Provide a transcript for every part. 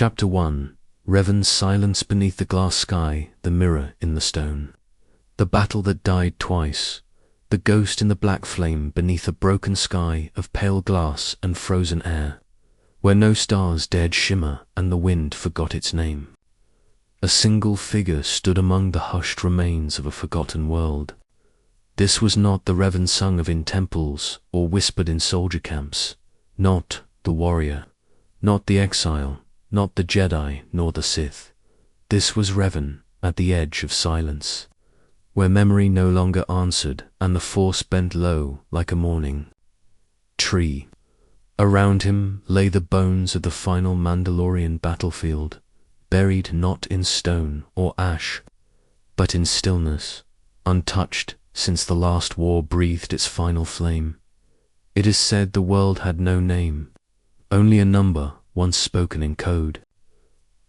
Chapter 1. Revan's silence beneath the glass sky, the mirror in the stone. The battle that died twice. The ghost in the black flame beneath a broken sky of pale glass and frozen air, where no stars dared shimmer and the wind forgot its name. A single figure stood among the hushed remains of a forgotten world. This was not the Revan sung of in temples or whispered in soldier camps, not the warrior, not the exile, not the Jedi nor the Sith. This was Revan at the edge of silence, where memory no longer answered and the Force bent low like a mourning tree. Around him lay the bones of the final Mandalorian battlefield, buried not in stone or ash, but in stillness, untouched since the last war breathed its final flame. It is said the world had no name, only a number once spoken in code.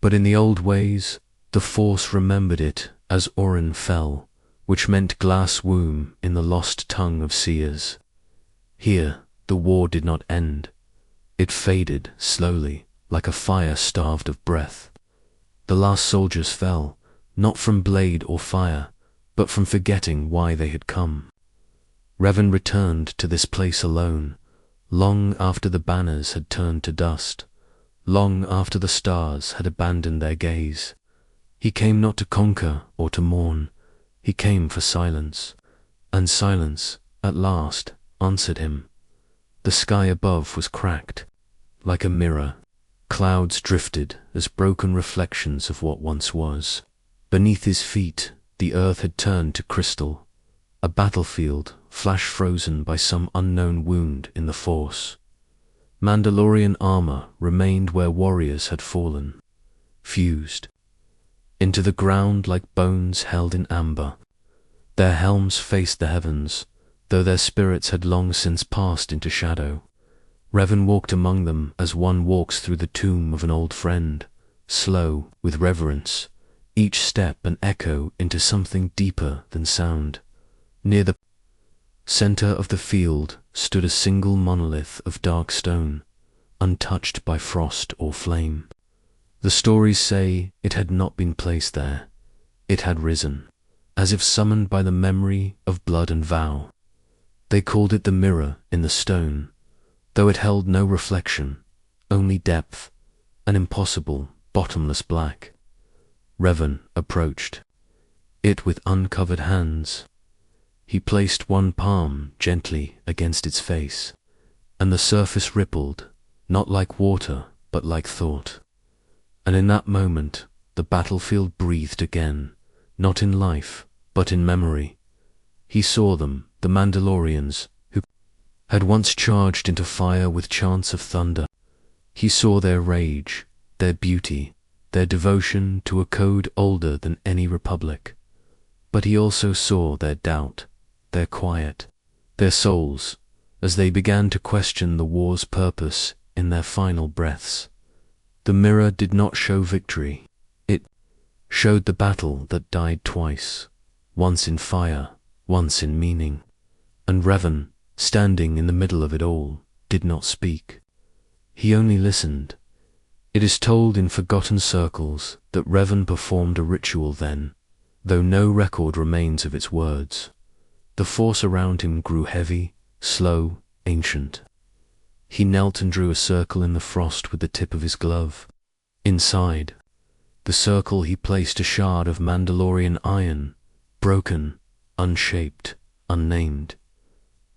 But in the old ways, the Force remembered it as Orin fell, which meant glass womb in the lost tongue of seers. Here, the war did not end. It faded slowly, like a fire starved of breath. The last soldiers fell, not from blade or fire, but from forgetting why they had come. Revan returned to this place alone, long after the banners had turned to dust, long after the stars had abandoned their gaze. He came not to conquer or to mourn. He came for silence, and silence, at last, answered him. The sky above was cracked, like a mirror. Clouds drifted as broken reflections of what once was. Beneath his feet, the earth had turned to crystal, a battlefield flash-frozen by some unknown wound in the Force. Mandalorian armor remained where warriors had fallen, fused into the ground like bones held in amber. Their helms faced the heavens, though their spirits had long since passed into shadow. Revan walked among them as one walks through the tomb of an old friend, slow, with reverence, each step an echo into something deeper than sound. Near the center of the field stood a single monolith of dark stone, untouched by frost or flame. The stories say it had not been placed there. It had risen, as if summoned by the memory of blood and vow. They called it the mirror in the stone, though it held no reflection, only depth, an impossible, bottomless black. Revan approached it with uncovered hands. He placed one palm gently against its face, and the surface rippled, not like water, but like thought. And in that moment, the battlefield breathed again, not in life, but in memory. He saw them, the Mandalorians, who had once charged into fire with chants of thunder. He saw their rage, their beauty, their devotion to a code older than any republic. But he also saw their doubt, their quiet, their souls, as they began to question the war's purpose in their final breaths. The mirror did not show victory. It showed the battle that died twice, once in fire, once in meaning. And Revan, standing in the middle of it all, did not speak. He only listened. It is told in forgotten circles that Revan performed a ritual then, though no record remains of its words. The Force around him grew heavy, slow, ancient. He knelt and drew a circle in the frost with the tip of his glove. Inside the circle he placed a shard of Mandalorian iron, broken, unshaped, unnamed.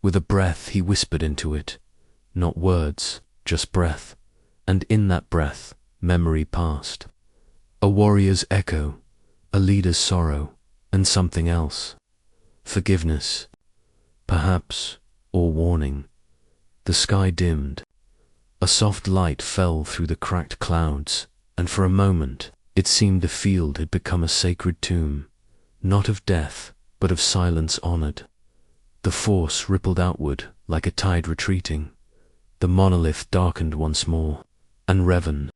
With a breath he whispered into it, not words, just breath, and in that breath memory passed. A warrior's echo, a leader's sorrow, and something else. Forgiveness, perhaps, or warning. The sky dimmed. A soft light fell through the cracked clouds, and for a moment it seemed the field had become a sacred tomb, not of death, but of silence honored. The Force rippled outward like a tide retreating. The monolith darkened once more, and Revan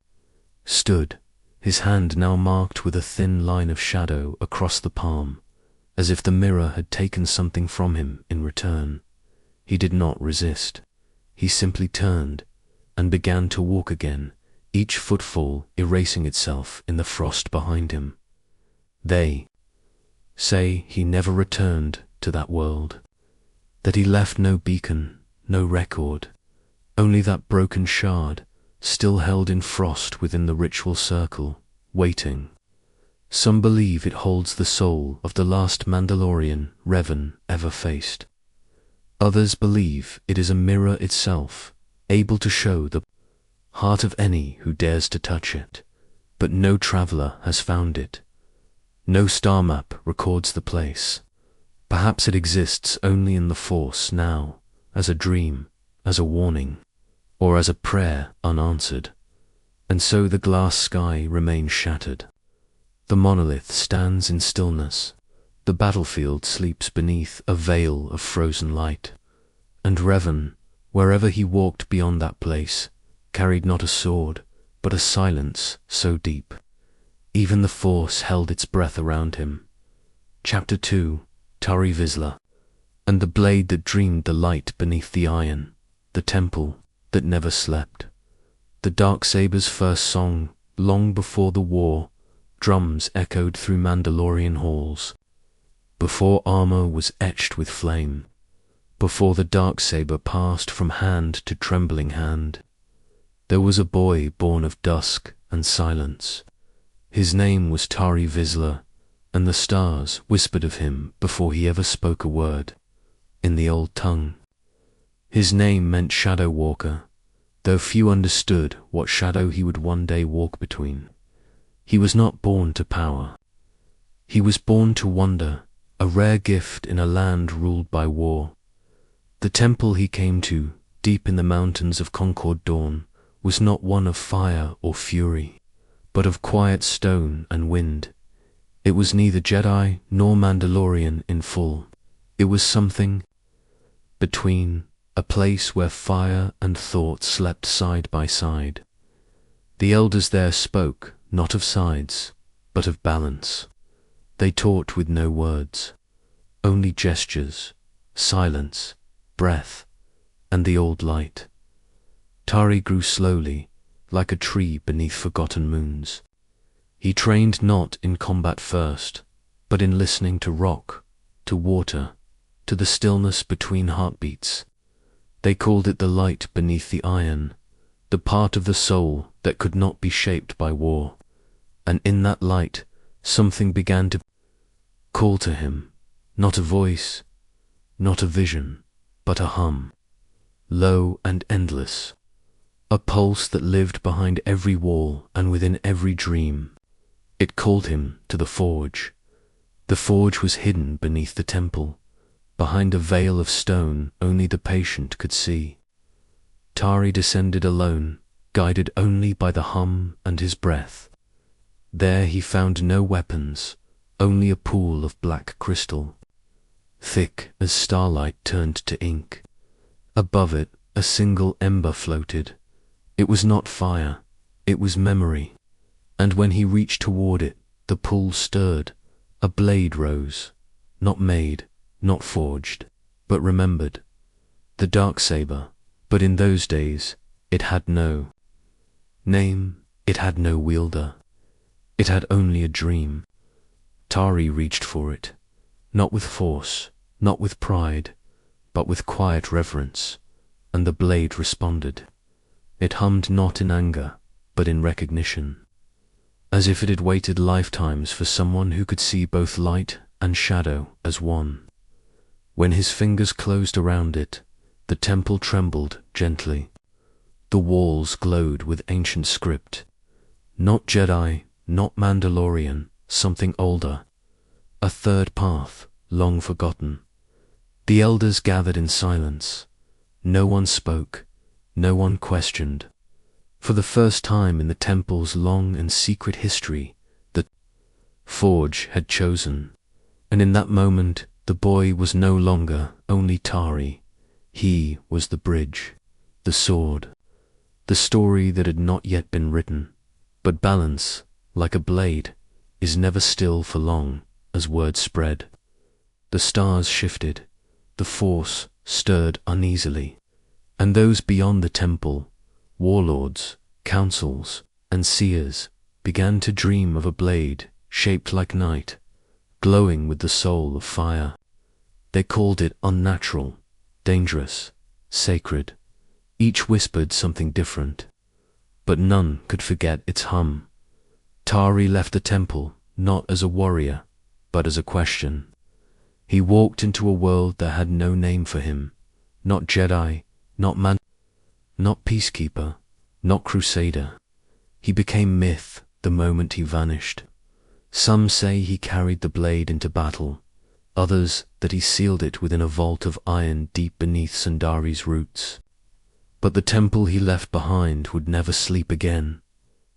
stood, his hand now marked with a thin line of shadow across the palm, as if the mirror had taken something from him in return. He did not resist. He simply turned and began to walk again, each footfall erasing itself in the frost behind him. They say he never returned to that world, that he left no beacon, no record, only that broken shard, still held in frost within the ritual circle, waiting. Some believe it holds the soul of the last Mandalorian Revan ever faced. Others believe it is a mirror itself, able to show the heart of any who dares to touch it, but no traveler has found it. No star map records the place. Perhaps it exists only in the Force now, as a dream, as a warning, or as a prayer unanswered. And so the glass sky remains shattered. The monolith stands in stillness. The battlefield sleeps beneath a veil of frozen light. And Revan, wherever he walked beyond that place, carried not a sword, but a silence so deep. Even the Force held its breath around him. Chapter 2, Tari Vizsla. And the blade that dreamed the light beneath the iron, the temple that never slept. The Darksaber's first song, long before the war, drums echoed through Mandalorian halls. Before armor was etched with flame, before the Darksaber passed from hand to trembling hand, there was a boy born of dusk and silence. His name was Tari Vizsla, and the stars whispered of him before he ever spoke a word, in the old tongue. His name meant Shadow Walker, though few understood what shadow he would one day walk between. He was not born to power. He was born to wonder, a rare gift in a land ruled by war. The temple he came to, deep in the mountains of Concord Dawn, was not one of fire or fury, but of quiet stone and wind. It was neither Jedi nor Mandalorian in full. It was something between, a place where fire and thought slept side by side. The elders there spoke, not of sides, but of balance. They taught with no words, only gestures, silence, breath, and the old light. Tari grew slowly, like a tree beneath forgotten moons. He trained not in combat first, but in listening to rock, to water, to the stillness between heartbeats. They called it the light beneath the iron, the part of the soul that could not be shaped by war. And in that light, something began to call to him, not a voice, not a vision, but a hum, low and endless, a pulse that lived behind every wall and within every dream. It called him to the forge. The forge was hidden beneath the temple, behind a veil of stone only the patient could see. Tari descended alone, guided only by the hum and his breath. There he found no weapons, only a pool of black crystal, thick as starlight turned to ink. Above it, a single ember floated. It was not fire, it was memory. And when he reached toward it, the pool stirred, a blade rose, not made, not forged, but remembered. The Darksaber, but in those days, it had no name, it had no wielder. It had only a dream. Tari reached for it, not with force, not with pride, but with quiet reverence, and the blade responded. It hummed not in anger, but in recognition, as if it had waited lifetimes for someone who could see both light and shadow as one. When his fingers closed around it, the temple trembled gently. The walls glowed with ancient script. Not Jedi, not Mandalorian, something older. A third path, long forgotten. The elders gathered in silence. No one spoke, no one questioned. For the first time in the temple's long and secret history, the forge had chosen. And in that moment, the boy was no longer only Tari. He was the bridge, the sword, the story that had not yet been written. But balance, like a blade, is never still for long as words spread. The stars shifted, the force stirred uneasily, and those beyond the temple, warlords, councils, and seers began to dream of a blade shaped like night, glowing with the soul of fire. They called it unnatural, dangerous, sacred. Each whispered something different, but none could forget its hum. Tari left the temple not as a warrior, but as a question. He walked into a world that had no name for him, not Jedi, not man, not peacekeeper, not crusader. He became myth the moment he vanished. Some say he carried the blade into battle, others that he sealed it within a vault of iron deep beneath Sundari's roots. But the temple he left behind would never sleep again,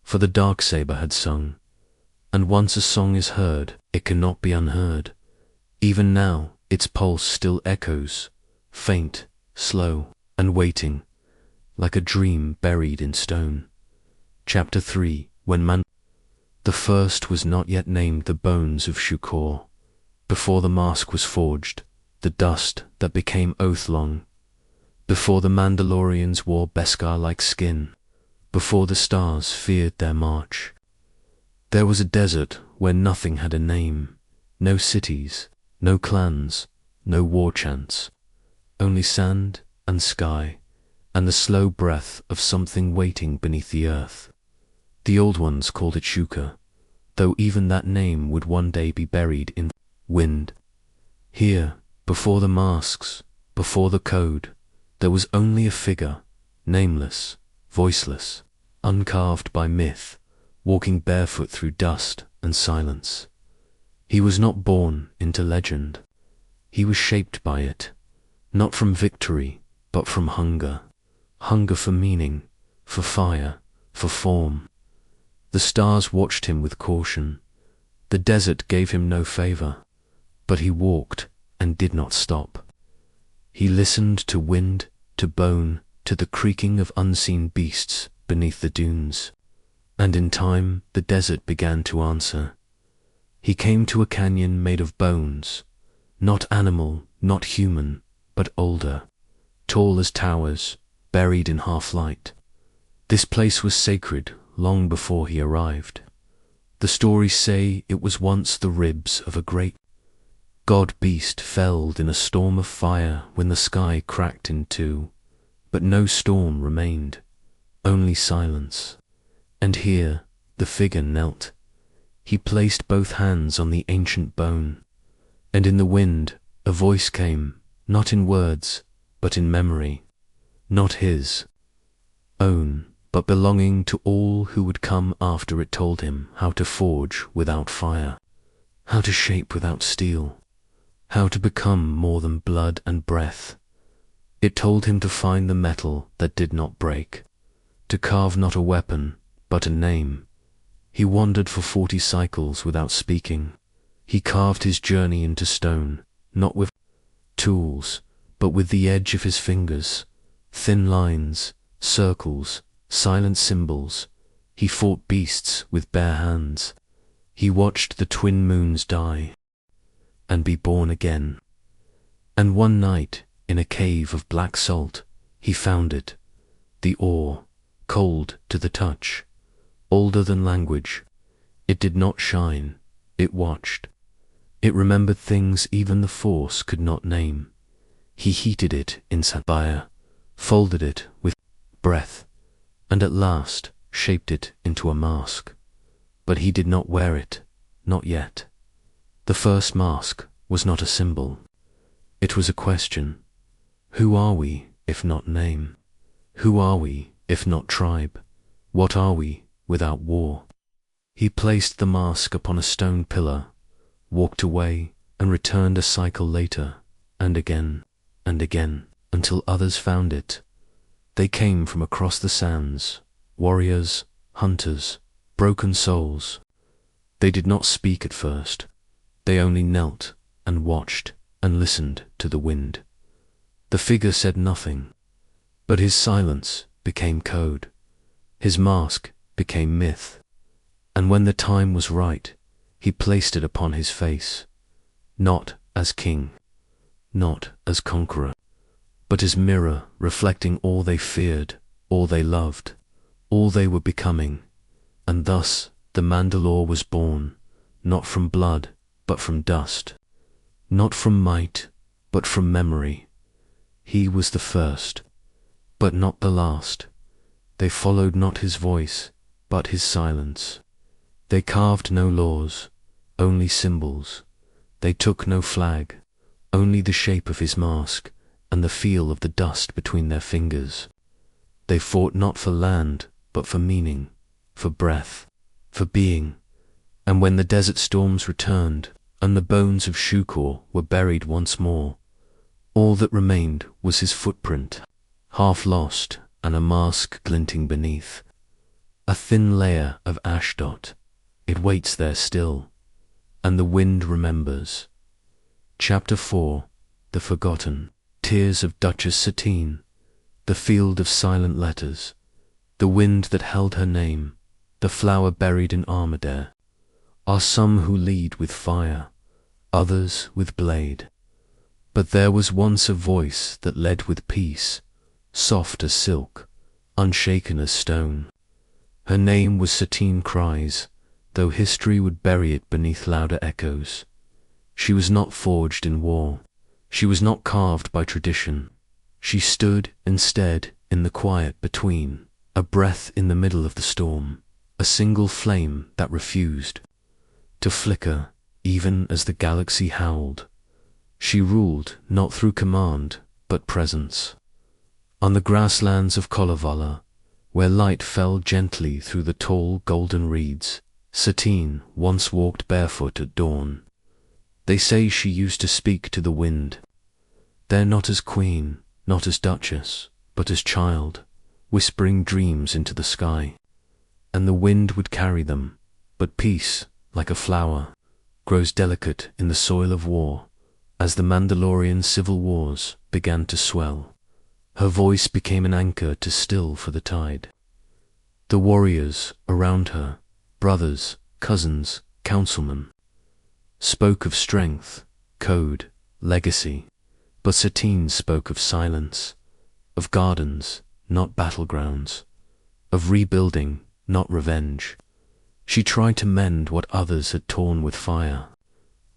for the Darksaber had sung, and once a song is heard, it cannot be unheard. Even now, its pulse still echoes, faint, slow, and waiting, like a dream buried in stone. Chapter 3. When the first was not yet named the bones of Shukor. Before the mask was forged, the dust that became Oathlong. Before the Mandalorians wore Beskar-like skin. Before the stars feared their march. There was a desert where nothing had a name. No cities, no clans, no war chants. Only sand and sky, and the slow breath of something waiting beneath the earth. The old ones called it Shuka, though even that name would one day be buried in wind. Here, before the masks, before the code, there was only a figure, nameless, voiceless, uncarved by myth, walking barefoot through dust and silence. He was not born into legend. He was shaped by it, not from victory, but from hunger. Hunger for meaning, for fire, for form. The stars watched him with caution. The desert gave him no favor, but he walked and did not stop. He listened to wind, to bone, to the creaking of unseen beasts beneath the dunes. And in time, the desert began to answer. He came to a canyon made of bones, not animal, not human, but older, tall as towers, buried in half-light. This place was sacred long before he arrived. The stories say it was once the ribs of a great god-beast felled in a storm of fire when the sky cracked in two. But no storm remained, only silence. And here the figure knelt. He placed both hands on the ancient bone, and in the wind a voice came, not in words, but in memory. Not his own, but belonging to all who would come after. It told him how to forge without fire, how to shape without steel, how to become more than blood and breath. It told him to find the metal that did not break, to carve not a weapon, but a name. He wandered for 40 cycles without speaking. He carved his journey into stone, not with tools, but with the edge of his fingers, thin lines, circles, silent symbols. He fought beasts with bare hands. He watched the twin moons die and be born again. And one night, in a cave of black salt, he found it, the ore, cold to the touch, older than language. It did not shine, it watched. It remembered things even the Force could not name. He heated it in sapphire, folded it with breath, and at last shaped it into a mask. But he did not wear it, not yet. The first mask was not a symbol. It was a question. Who are we, if not name? Who are we, if not tribe? What are we without war? He placed the mask upon a stone pillar, walked away, and returned a cycle later, and again, until others found it. They came from across the sands, warriors, hunters, broken souls. They did not speak at first. They only knelt and watched and listened to the wind. The figure said nothing, but his silence became code. His mask became myth. And when the time was right, he placed it upon his face, not as king, not as conqueror, but as mirror reflecting all they feared, all they loved, all they were becoming, and thus the Mandalore was born, not from blood, but from dust, not from might, but from memory. He was the first, but not the last. They followed not his voice, but his silence. They carved no laws, only symbols. They took no flag, only the shape of his mask and the feel of the dust between their fingers. They fought not for land, but for meaning, for breath, for being. And when the desert storms returned, and the bones of Shukor were buried once more, all that remained was his footprint, half lost, and a mask glinting beneath. A thin layer of ashdot, it waits there still, and the wind remembers. Chapter 4. The Forgotten. Tears of Duchess Satine, the field of silent letters, the wind that held her name, the flower buried in Armadale. Are some who lead with fire, others with blade. But there was once a voice that led with peace, soft as silk, unshaken as stone. Her name was Satine Cries, though history would bury it beneath louder echoes. She was not forged in war. She was not carved by tradition. She stood instead in the quiet between, a breath in the middle of the storm, a single flame that refused to flicker even as the galaxy howled. She ruled not through command, but presence. On the grasslands of Kalevala, where light fell gently through the tall golden reeds, Satine once walked barefoot at dawn. They say she used to speak to the wind, there not as queen, not as duchess, but as child, whispering dreams into the sky. And the wind would carry them, but peace, like a flower, grows delicate in the soil of war. As the Mandalorian civil wars began to swell, her voice became an anchor to still for the tide. The warriors around her, brothers, cousins, councilmen, spoke of strength, code, legacy, but Satine spoke of silence, of gardens, not battlegrounds, of rebuilding, not revenge. She tried to mend what others had torn with fire,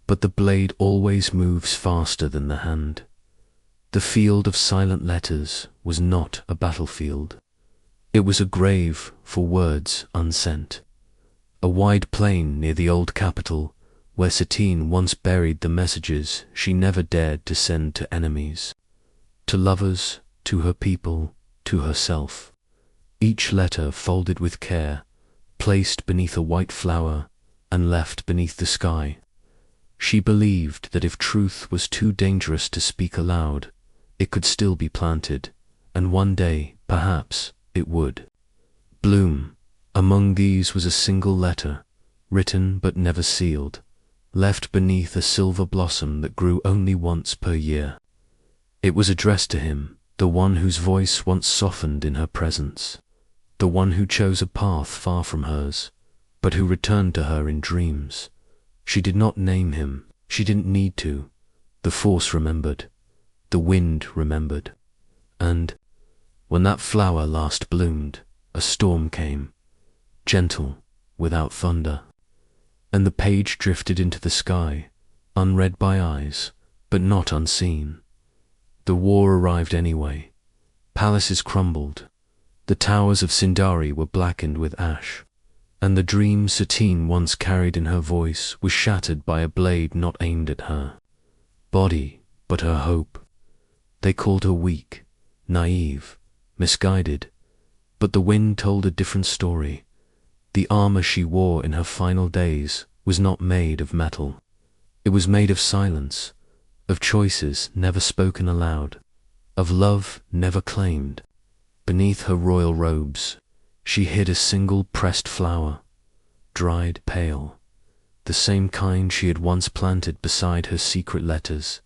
but the blade always moves faster than the hand. The field of silent letters was not a battlefield. It was a grave for words unsent, a wide plain near the old capital, where Satine once buried the messages she never dared to send to enemies, to lovers, to her people, to herself. Each letter folded with care, placed beneath a white flower, and left beneath the sky. She believed that if truth was too dangerous to speak aloud, it could still be planted, and one day, perhaps, it would bloom. Among these was a single letter, written but never sealed, left beneath a silver blossom that grew only once per year. It was addressed to him, the one whose voice once softened in her presence, the one who chose a path far from hers, but who returned to her in dreams. She did not name him, she didn't need to. The force remembered, the wind remembered, and when that flower last bloomed, a storm came, gentle, without thunder, and the page drifted into the sky, unread by eyes, but not unseen. The war arrived anyway. Palaces crumbled, the towers of Sindari were blackened with ash, and the dream Satine once carried in her voice was shattered by a blade not aimed at her body, but her hope. They called her weak, naive, misguided, but the wind told a different story. The armor she wore in her final days was not made of metal. It was made of silence, of choices never spoken aloud, of love never claimed. Beneath her royal robes, she hid a single pressed flower, dried, pale, the same kind she had once planted beside her secret letters.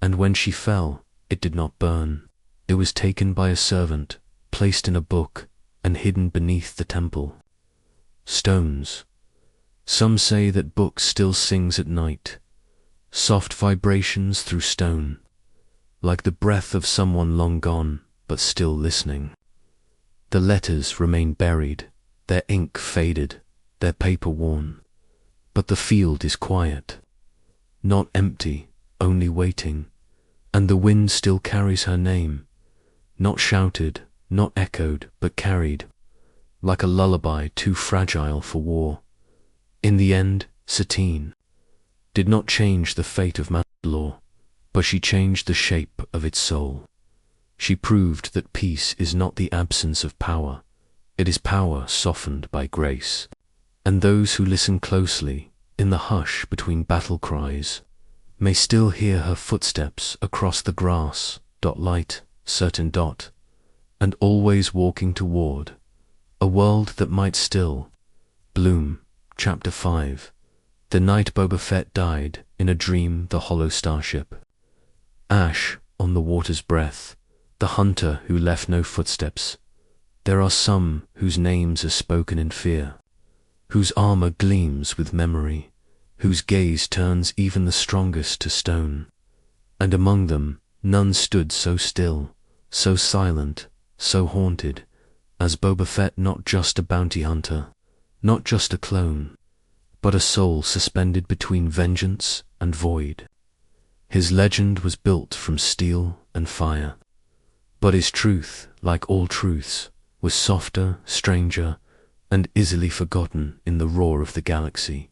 And when she fell, it did not burn. It was taken by a servant, placed in a book, and hidden beneath the temple. Stones. Some say that book still sings at night, soft vibrations through stone, like the breath of someone long gone, but still listening. The letters remain buried, their ink faded, their paper worn. But the field is quiet, not empty, only waiting, and the wind still carries her name, not shouted, not echoed, but carried, like a lullaby too fragile for war. In the end, Satine did not change the fate of Mandalore, but she changed the shape of its soul. She proved that peace is not the absence of power, it is power softened by grace. And those who listen closely, in the hush between battle cries, may still hear her footsteps across the grass, light, certain, and always walking toward a world that might still bloom. Chapter 5. The night Boba Fett died, in a dream, the hollow starship. Ash on the water's breath, the hunter who left no footsteps. There are some whose names are spoken in fear, whose armor gleams with memory, whose gaze turns even the strongest to stone. And among them none stood so still, so silent, so haunted, as Boba Fett, not just a bounty hunter, not just a clone, but a soul suspended between vengeance and void. His legend was built from steel and fire, but his truth, like all truths, was softer, stranger, and easily forgotten in the roar of the galaxy.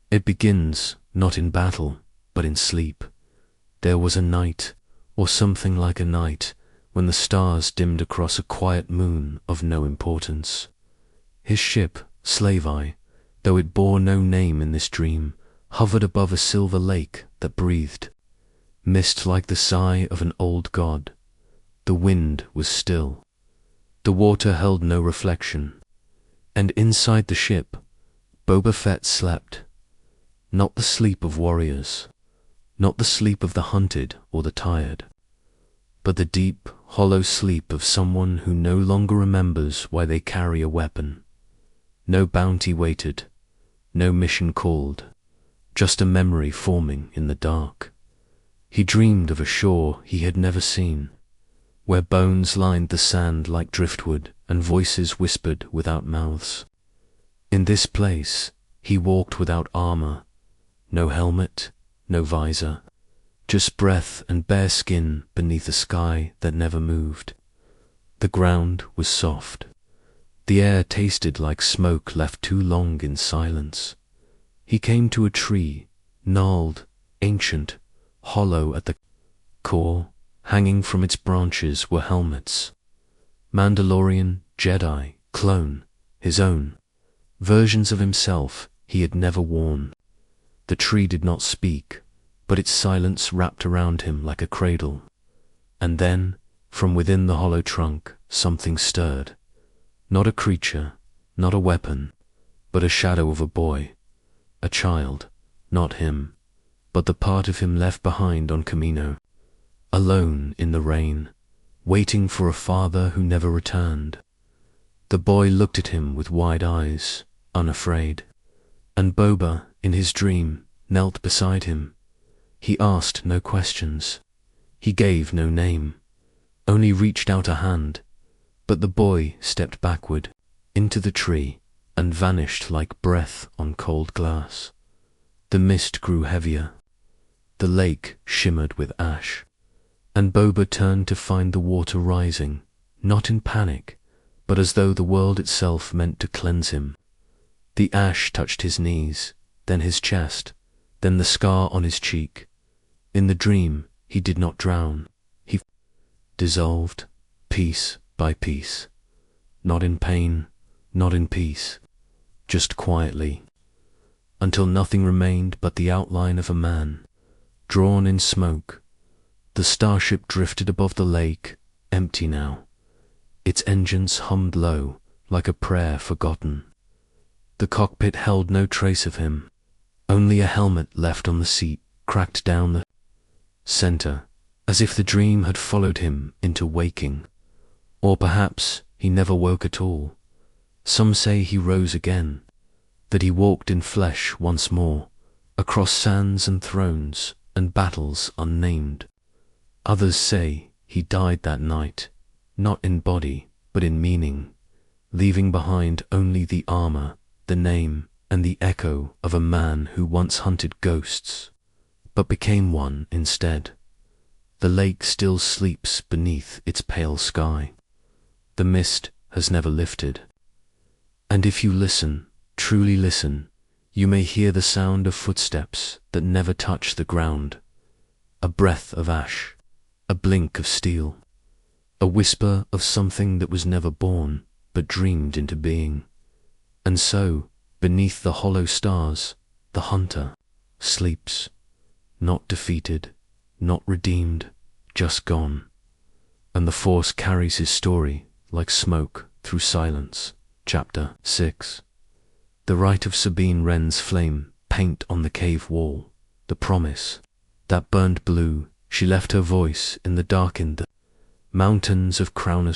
It begins not in battle, but in sleep. There was a night, or something like a night, when the stars dimmed across a quiet moon of no importance. His ship, Slave Eye, though it bore no name in this dream, hovered above a silver lake that breathed mist like the sigh of an old god. The wind was still. The water held no reflection. And inside the ship, Boba Fett slept. Not the sleep of warriors, not the sleep of the hunted or the tired, but the deep, hollow sleep of someone who no longer remembers why they carry a weapon. No bounty waited, no mission called, just a memory forming in the dark. He dreamed of a shore he had never seen, where bones lined the sand like driftwood and voices whispered without mouths. In this place he walked without armor, no helmet, no visor, just breath and bare skin beneath a sky that never moved. The ground was soft. The air tasted like smoke left too long in silence. He came to a tree, gnarled, ancient, hollow at the core. Hanging from its branches were helmets. Mandalorian, Jedi, clone, his own. Versions of himself he had never worn. The tree did not speak, but its silence wrapped around him like a cradle. And then, from within the hollow trunk, something stirred. Not a creature, not a weapon, but a shadow of a boy. A child, not him, but the part of him left behind on Camino. Alone in the rain, waiting for a father who never returned. The boy looked at him with wide eyes, unafraid. And Boba, in his dream, knelt beside him. He asked no questions. He gave no name, only reached out a hand. But the boy stepped backward, into the tree, and vanished like breath on cold glass. The mist grew heavier. The lake shimmered with ash. And Boba turned to find the water rising, not in panic, but as though the world itself meant to cleanse him. The ash touched his knees, then his chest, then the scar on his cheek. In the dream, he did not drown. He dissolved, piece by piece. Not in pain, not in peace, just quietly, until nothing remained but the outline of a man, drawn in smoke. The starship drifted above the lake, empty now. Its engines hummed low, like a prayer forgotten. The cockpit held no trace of him, only a helmet left on the seat, cracked down the center, as if the dream had followed him into waking. Or perhaps he never woke at all. Some say he rose again, that he walked in flesh once more, across sands and thrones and battles unnamed. Others say he died that night, not in body, but in meaning, leaving behind only the armor, the name, and the echo of a man who once hunted ghosts, but became one instead. The lake still sleeps beneath its pale sky. The mist has never lifted. And if you listen, truly listen, you may hear the sound of footsteps that never touch the ground, a breath of ash, a blink of steel, a whisper of something that was never born, but dreamed into being. And so, beneath the hollow stars, the hunter sleeps, not defeated, not redeemed, just gone. And the Force carries his story like smoke through silence. Chapter 6. The rite of Sabine Wren's flame paint on the cave wall, the promise that burned blue. She left her voice in the darkened mountains of Crowners,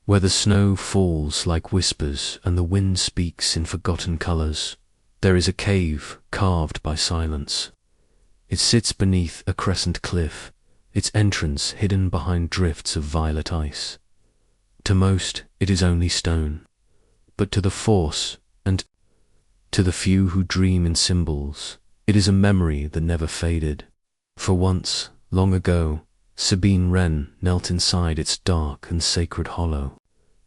where the snow falls like whispers and the wind speaks in forgotten colors. There is a cave carved by silence. It sits beneath a crescent cliff, its entrance hidden behind drifts of violet ice. To most, it is only stone, but to the Force and to the few who dream in symbols, it is a memory that never faded. For once, long ago, Sabine Wren knelt inside its dark and sacred hollow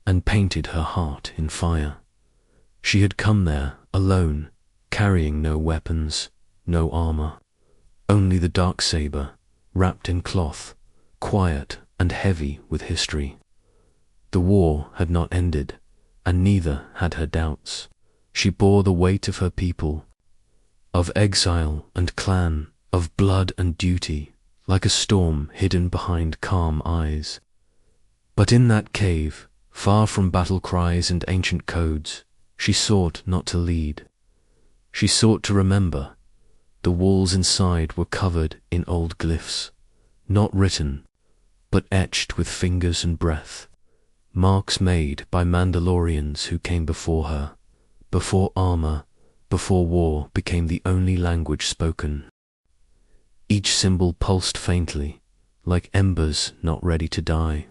and painted her heart in fire. She had come there alone, carrying no weapons, no armor, only the dark saber, wrapped in cloth, quiet and heavy with history. The war had not ended, and neither had her doubts. She bore the weight of her people, of exile and clan, of blood and duty, like a storm hidden behind calm eyes. But in that cave, far from battle cries and ancient codes, she sought not to lead. She sought to remember. The walls inside were covered in old glyphs, not written, but etched with fingers and breath, marks made by Mandalorians who came before her, before armor, before war became the only language spoken. Each symbol pulsed faintly, like embers not ready to die.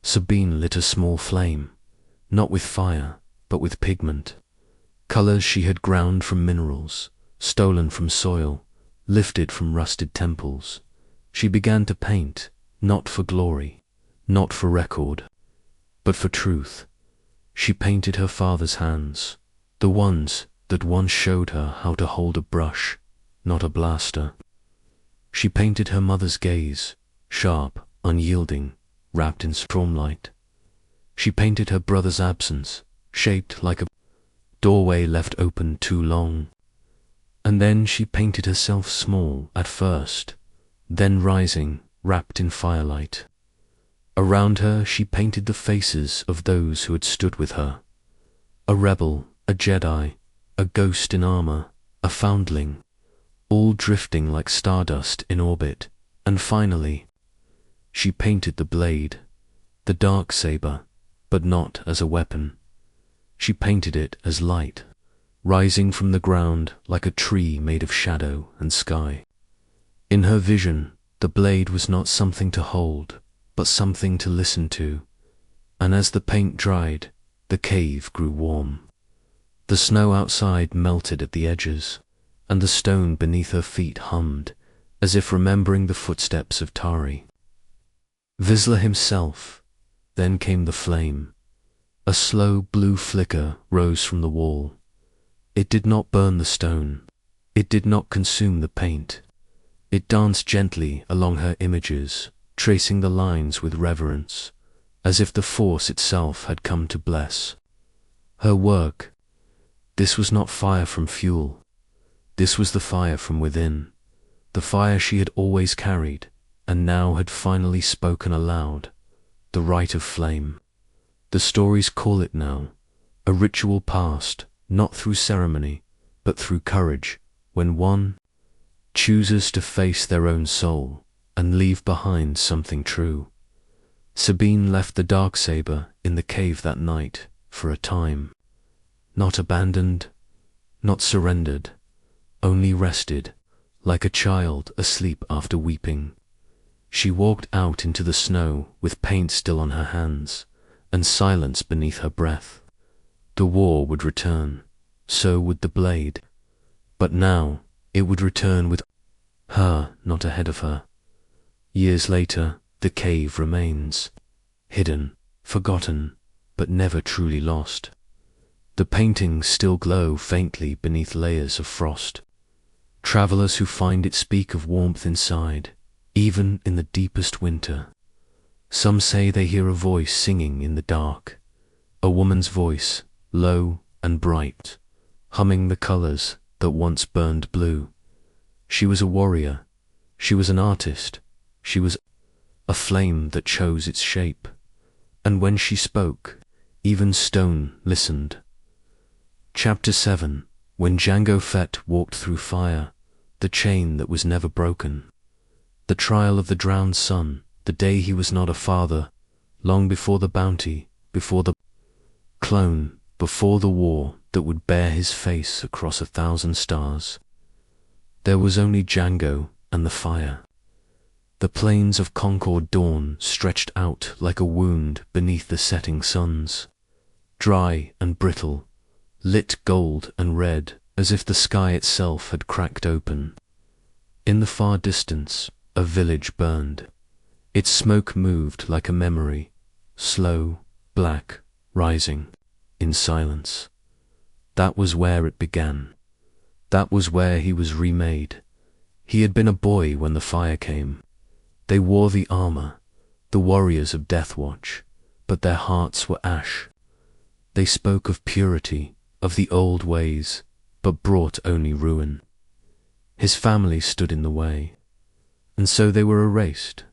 Sabine lit a small flame, not with fire, but with pigment. Colors she had ground from minerals, stolen from soil, lifted from rusted temples. She began to paint, not for glory, not for record, but for truth. She painted her father's hands, the ones that once showed her how to hold a brush, not a blaster. She painted her mother's gaze, sharp, unyielding, wrapped in stormlight. She painted her brother's absence, shaped like a doorway left open too long. And then she painted herself small at first, then rising, wrapped in firelight. Around her she painted the faces of those who had stood with her. A rebel, a Jedi, a ghost in armor, a foundling, all drifting like stardust in orbit. And finally, she painted the blade, the dark saber, but not as a weapon. She painted it as light, rising from the ground like a tree made of shadow and sky. In her vision, the blade was not something to hold, but something to listen to. And as the paint dried, the cave grew warm. The snow outside melted at the edges, and the stone beneath her feet hummed, as if remembering the footsteps of Tari. Vizsla himself. Then came the flame. A slow blue flicker rose from the wall. It did not burn the stone. It did not consume the paint. It danced gently along her images, tracing the lines with reverence, as if the Force itself had come to bless her work. This was not fire from fuel. This was the fire from within, the fire she had always carried, and now had finally spoken aloud, the rite of flame. The stories call it now, a ritual passed, not through ceremony, but through courage, when one chooses to face their own soul and leave behind something true. Sabine left the darksaber in the cave that night for a time. Not abandoned, not surrendered, only rested, like a child asleep after weeping. She walked out into the snow with paint still on her hands, and silence beneath her breath. The war would return, so would the blade. But now it would return with her, not ahead of her. Years later, the cave remains, hidden, forgotten, but never truly lost. The paintings still glow faintly beneath layers of frost. Travelers who find it speak of warmth inside, even in the deepest winter. Some say they hear a voice singing in the dark, a woman's voice, low and bright, humming the colors that once burned blue. She was a warrior, she was an artist, she was a flame that chose its shape, and when she spoke, even stone listened. Chapter 7. When Jango Fett walked through fire, the chain that was never broken. The trial of the drowned son, the day he was not a father, long before the bounty, before the clone, before the war that would bear his face across 1,000 stars. There was only Jango and the fire. The plains of Concord dawn stretched out like a wound beneath the setting suns, dry and brittle, lit gold and red as if the sky itself had cracked open. In the far distance, a village burned. Its smoke moved like a memory, slow, black, rising, in silence. That was where it began. That was where he was remade. He had been a boy when the fire came. They wore the armor, the warriors of Death Watch, but their hearts were ash. They spoke of purity, of the old ways, but brought only ruin. His family stood in the way, and so they were erased,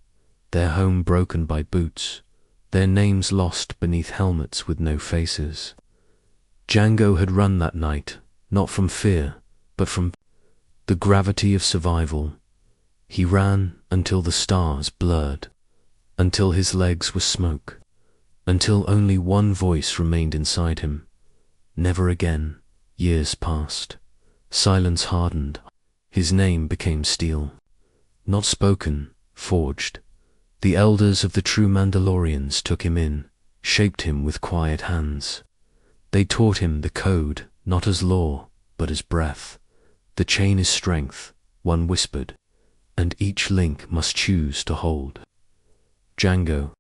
their home broken by boots, their names lost beneath helmets with no faces. Jango had run that night, not from fear, but from the gravity of survival. He ran until the stars blurred, until his legs were smoke, until only one voice remained inside him. Never again. Years passed. Silence hardened. His name became steel. Not spoken, forged. The elders of the true Mandalorians took him in, shaped him with quiet hands. They taught him the code, not as law, but as breath. The chain is strength, one whispered, and each link must choose to hold. Jango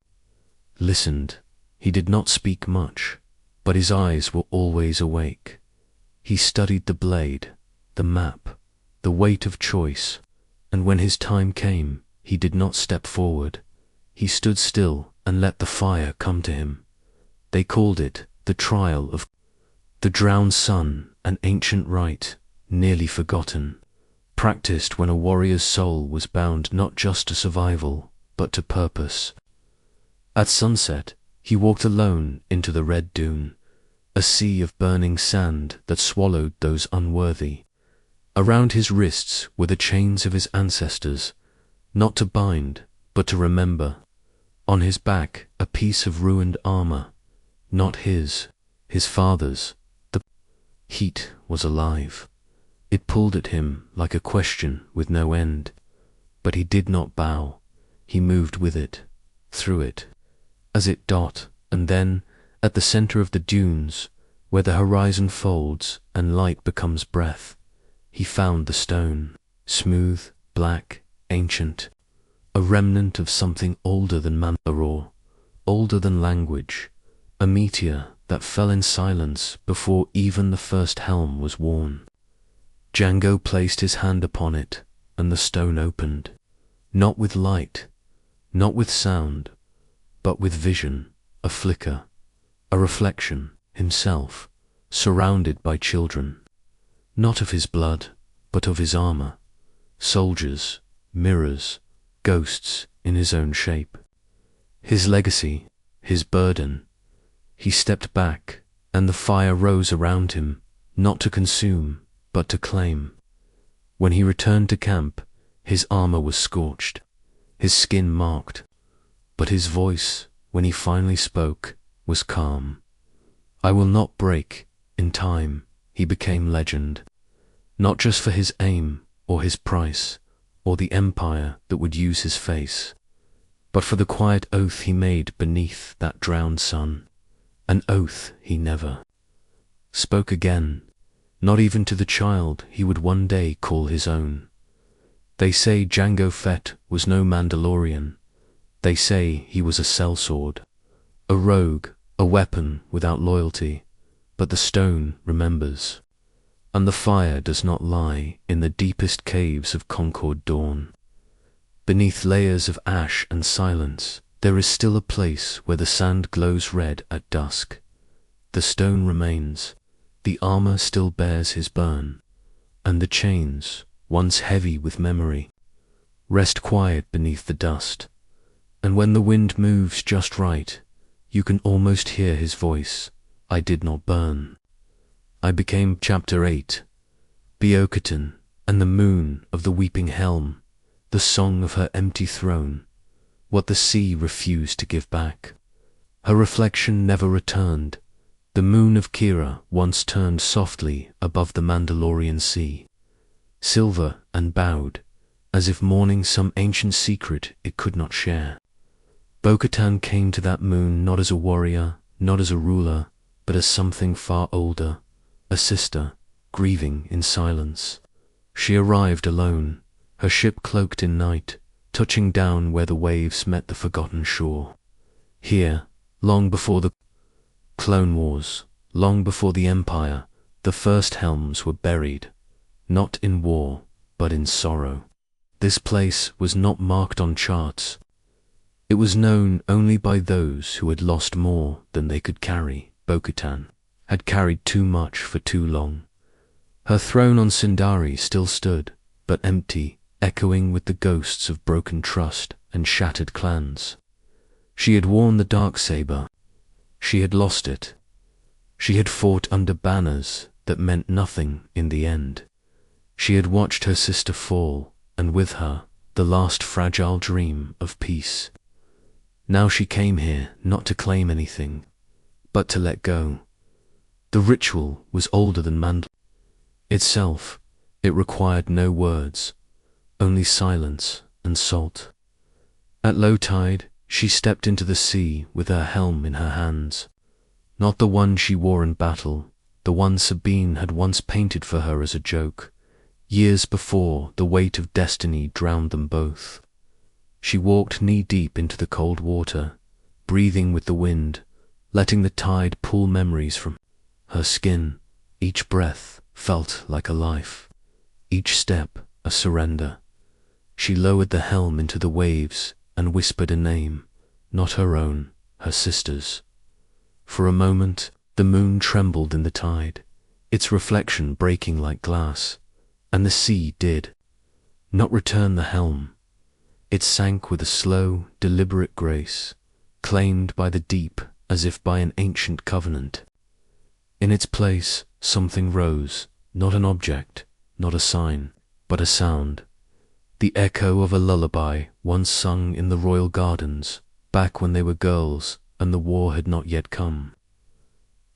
listened. He did not speak much, but his eyes were always awake. He studied the blade, the map, the weight of choice, and when his time came, he did not step forward. He stood still and let the fire come to him. They called it the trial of the drowned son, an ancient rite, nearly forgotten, practiced when a warrior's soul was bound not just to survival, but to purpose. At sunset, he walked alone into the red dune, a sea of burning sand that swallowed those unworthy. Around his wrists were the chains of his ancestors, not to bind, but to remember. On his back, a piece of ruined armor, not his father's. The heat was alive. It pulled at him like a question with no end. But he did not bow. He moved with it, through it, as it dot, and then, at the center of the dunes, where the horizon folds and light becomes breath, he found the stone, smooth, black, ancient, a remnant of something older than Mandalore, older than language, a meteor that fell in silence before even the first helm was worn. Jango placed his hand upon it, and the stone opened, not with light, not with sound, but with vision, a flicker, a reflection, himself, surrounded by children, not of his blood, but of his armor, soldiers, mirrors, ghosts in his own shape. His legacy, his burden. He stepped back, and the fire rose around him, not to consume, but to claim. When he returned to camp, his armor was scorched, his skin marked, but his voice, when he finally spoke, was calm. I will not break. In time, he became legend, not just for his aim, or his price, or the empire that would use his face, but for the quiet oath he made beneath that drowned sun. An oath he never spoke again, not even to the child he would one day call his own. They say Jango Fett was no Mandalorian. They say he was a sellsword, a rogue, a weapon without loyalty. But the stone remembers, and the fire does not lie in the deepest caves of Concord dawn. Beneath layers of ash and silence, there is still a place where the sand glows red at dusk. The stone remains, the armor still bears his burn, and the chains, once heavy with memory, rest quiet beneath the dust. And when the wind moves just right, you can almost hear his voice. I did not burn. I became Chapter 8, Bo-Katan, and the moon of the weeping helm, the song of her empty throne, what the sea refused to give back. Her reflection never returned. The moon of Kira once turned softly above the Mandalorian sea, silver and bowed, as if mourning some ancient secret it could not share. Bo-Katan came to that moon not as a warrior, not as a ruler, but as something far older, a sister, grieving in silence. She arrived alone, her ship cloaked in night, touching down where the waves met the forgotten shore. Here, long before the Clone Wars, long before the Empire, the first helms were buried, not in war, but in sorrow. This place was not marked on charts. It was known only by those who had lost more than they could carry. Bo-Katan had carried too much for too long. Her throne on Sindari still stood, but empty, echoing with the ghosts of broken trust and shattered clans. She had worn the Darksaber. She had lost it. She had fought under banners that meant nothing in the end. She had watched her sister fall, and with her, the last fragile dream of peace. Now she came here not to claim anything, but to let go. The ritual was older than Mandalore itself. It required no words, only silence and salt. At low tide, she stepped into the sea with her helm in her hands. Not the one she wore in battle, the one Sabine had once painted for her as a joke. Years before, the weight of destiny drowned them both. She walked knee-deep into the cold water, breathing with the wind, letting the tide pull memories from her skin. Each breath felt like a life, each step a surrender. She lowered the helm into the waves and whispered a name, not her own, her sister's. For a moment, the moon trembled in the tide, its reflection breaking like glass, and the sea did not return the helm. It sank with a slow, deliberate grace, claimed by the deep as if by an ancient covenant. In its place, something rose, not an object, not a sign, but a sound. The echo of a lullaby once sung in the royal gardens, back when they were girls and the war had not yet come.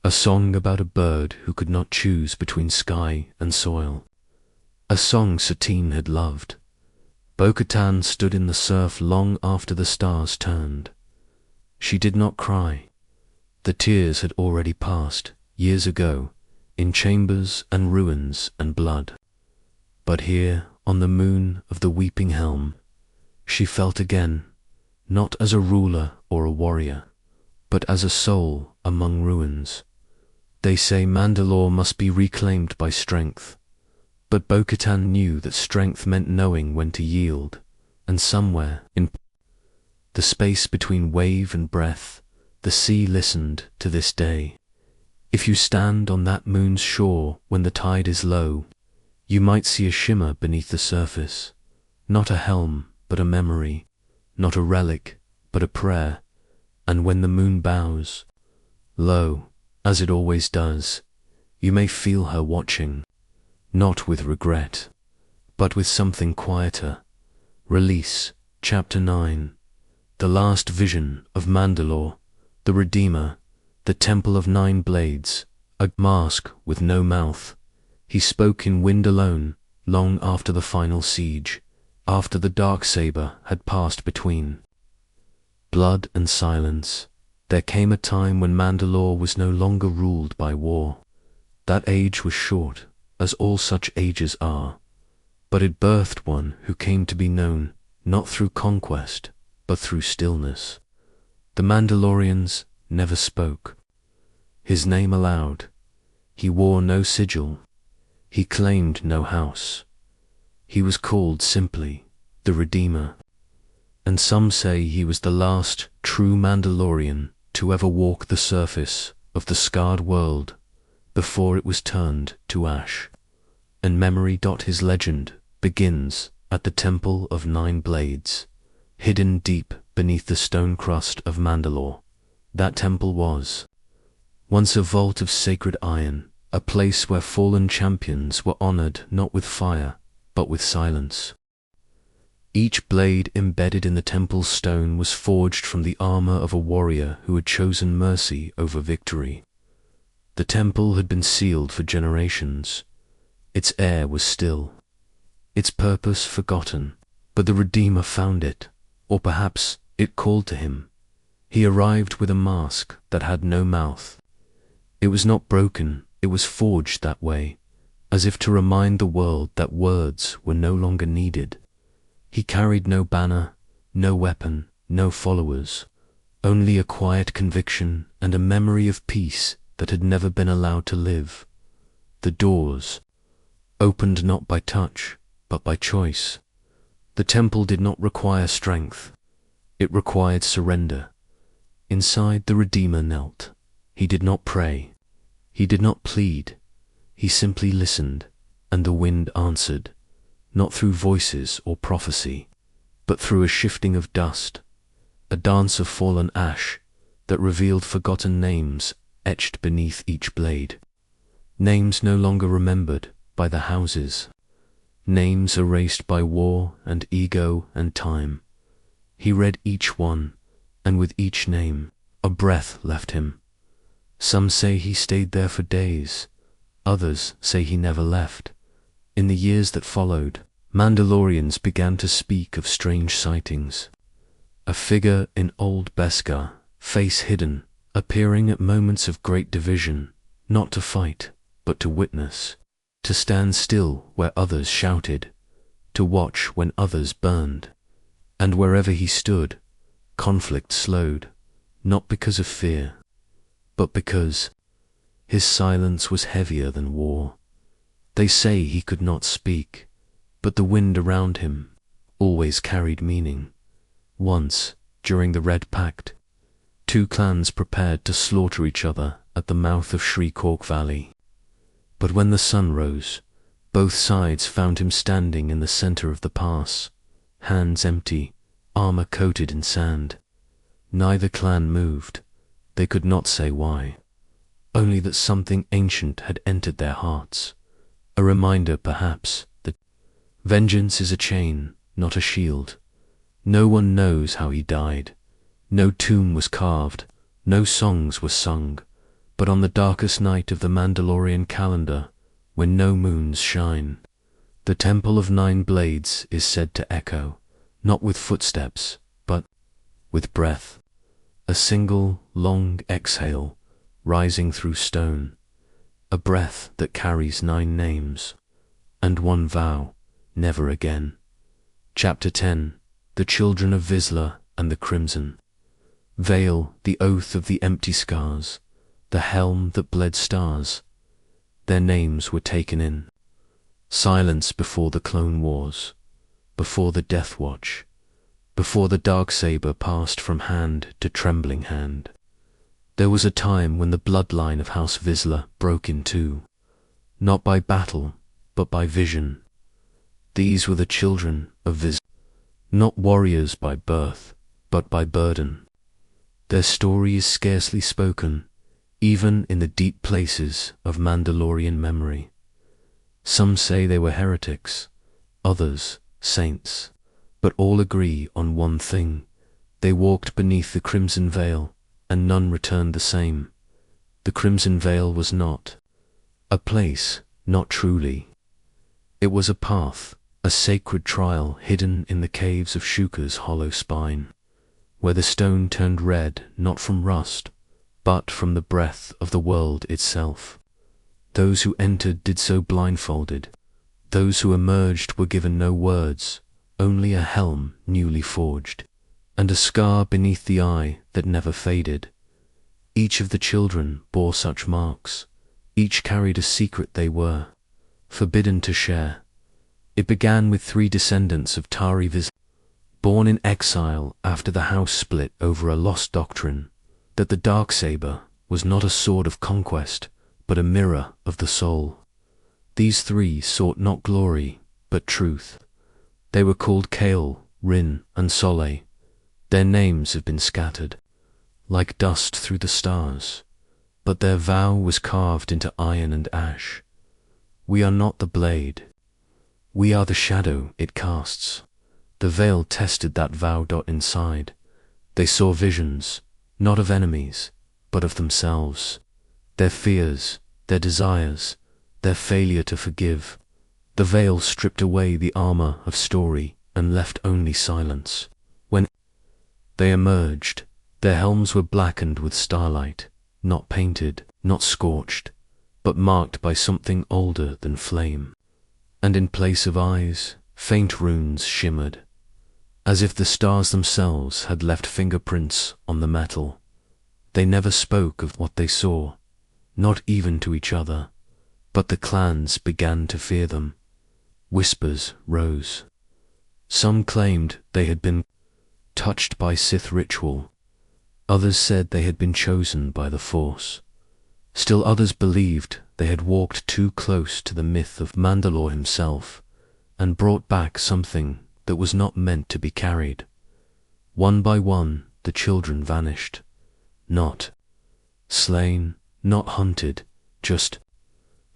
A song about a bird who could not choose between sky and soil. A song Satine had loved. Bo-Katan stood in the surf long after the stars turned. She did not cry. The tears had already passed, years ago, in chambers and ruins and blood. But here, on the moon of the weeping helm, she felt again, not as a ruler or a warrior, but as a soul among ruins. They say Mandalore must be reclaimed by strength, but Bo-Katan knew that strength meant knowing when to yield, and somewhere in the space between wave and breath, the sea listened to this day. If you stand on that moon's shore when the tide is low, you might see a shimmer beneath the surface, not a helm, but a memory, not a relic, but a prayer. And when the moon bows low, as it always does, you may feel her watching, not with regret, but with something quieter. Release, Chapter 9. The last vision of Mandalore, the Redeemer, the Temple of Nine Blades, a mask with no mouth. He spoke in wind alone, long after the final siege, after the Darksaber had passed between blood and silence. There came a time when Mandalore was no longer ruled by war. That age was short, as all such ages are, but it birthed one who came to be known not through conquest, but through stillness. The Mandalorians never spoke his name aloud. He wore no sigil. He claimed no house. He was called simply the Redeemer. And some say he was the last true Mandalorian to ever walk the surface of the scarred world before it was turned to ash. And memory. His legend begins at the Temple of Nine Blades, hidden deep beneath the stone crust of Mandalore. That temple was once a vault of sacred iron, a place where fallen champions were honored not with fire, but with silence. Each blade embedded in the temple's stone was forged from the armor of a warrior who had chosen mercy over victory. The temple had been sealed for generations. Its air was still, its purpose forgotten, but the Redeemer found it, or perhaps it called to him. He arrived with a mask that had no mouth. It was not broken, it was forged that way, as if to remind the world that words were no longer needed. He carried no banner, no weapon, no followers, only a quiet conviction and a memory of peace that had never been allowed to live. The doors opened not by touch, but by choice. The temple did not require strength. It required surrender. Inside, the Redeemer knelt. He did not pray. He did not plead. He simply listened, and the wind answered, not through voices or prophecy, but through a shifting of dust, a dance of fallen ash that revealed forgotten names etched beneath each blade. Names no longer remembered by the houses. Names erased by war and ego and time. He read each one, and with each name, a breath left him. Some say he stayed there for days. Others say he never left. In the years that followed, Mandalorians began to speak of strange sightings. A figure in old Beskar, face hidden, appearing at moments of great division, not to fight, but to witness, to stand still where others shouted, to watch when others burned. And wherever he stood, conflict slowed, not because of fear, but because his silence was heavier than war. They say he could not speak, but the wind around him always carried meaning. Once, during the Red Pact, two clans prepared to slaughter each other at the mouth of Shriekhawk Valley. But when the sun rose, both sides found him standing in the center of the pass, hands empty, armor coated in sand. Neither clan moved. They could not say why, only that something ancient had entered their hearts, a reminder perhaps that vengeance is a chain, not a shield. No one knows how he died. No tomb was carved, no songs were sung, but on the darkest night of the Mandalorian calendar, when no moons shine, the Temple of Nine Blades is said to echo, not with footsteps, but with breath. A single, long exhale rising through stone, a breath that carries 9 names, and one vow, never again. Chapter 10. The Children of Vizsla and the Crimson. Veil, the oath of the empty scars, the helm that bled stars. Their names were taken in. Silence before the Clone Wars, before the Death Watch, before the Darksaber passed from hand to trembling hand. There was a time when the bloodline of House Vizsla broke in two, not by battle, but by vision. These were the children of Vizsla, not warriors by birth, but by burden. Their story is scarcely spoken, even in the deep places of Mandalorian memory. Some say they were heretics, others saints, but all agree on one thing. They walked beneath the crimson veil, and none returned the same. The crimson veil was not a place, not truly. It was a path, a sacred trial hidden in the caves of Shuka's hollow spine. where the stone turned red not from rust, but from the breath of the world itself. Those who entered did so blindfolded. Those who emerged were given no words, only a helm newly forged, and a scar beneath the eye that never faded. Each of the children bore such marks. Each carried a secret they were forbidden to share. It began with 3 descendants of Tari born in exile after the house split over a lost doctrine, that the Darksaber was not a sword of conquest, but a mirror of the soul. These 3 sought not glory, but truth. They were called Kael, Rin, and Soleil. Their names have been scattered, like dust through the stars, but their vow was carved into iron and ash. We are not the blade. We are the shadow it casts. The veil tested that vow. Inside, they saw visions, not of enemies, but of themselves, their fears, their desires, their failure to forgive. The veil stripped away the armor of story and left only silence. When they emerged, their helms were blackened with starlight, not painted, not scorched, but marked by something older than flame. And in place of eyes, faint runes shimmered, as if the stars themselves had left fingerprints on the metal. They never spoke of what they saw, not even to each other, but the clans began to fear them. Whispers rose. Some claimed they had been touched by Sith ritual. Others said they had been chosen by the Force. Still others believed they had walked too close to the myth of Mandalore himself and brought back something that was not meant to be carried. One by one, the children vanished. Not slain, not hunted, just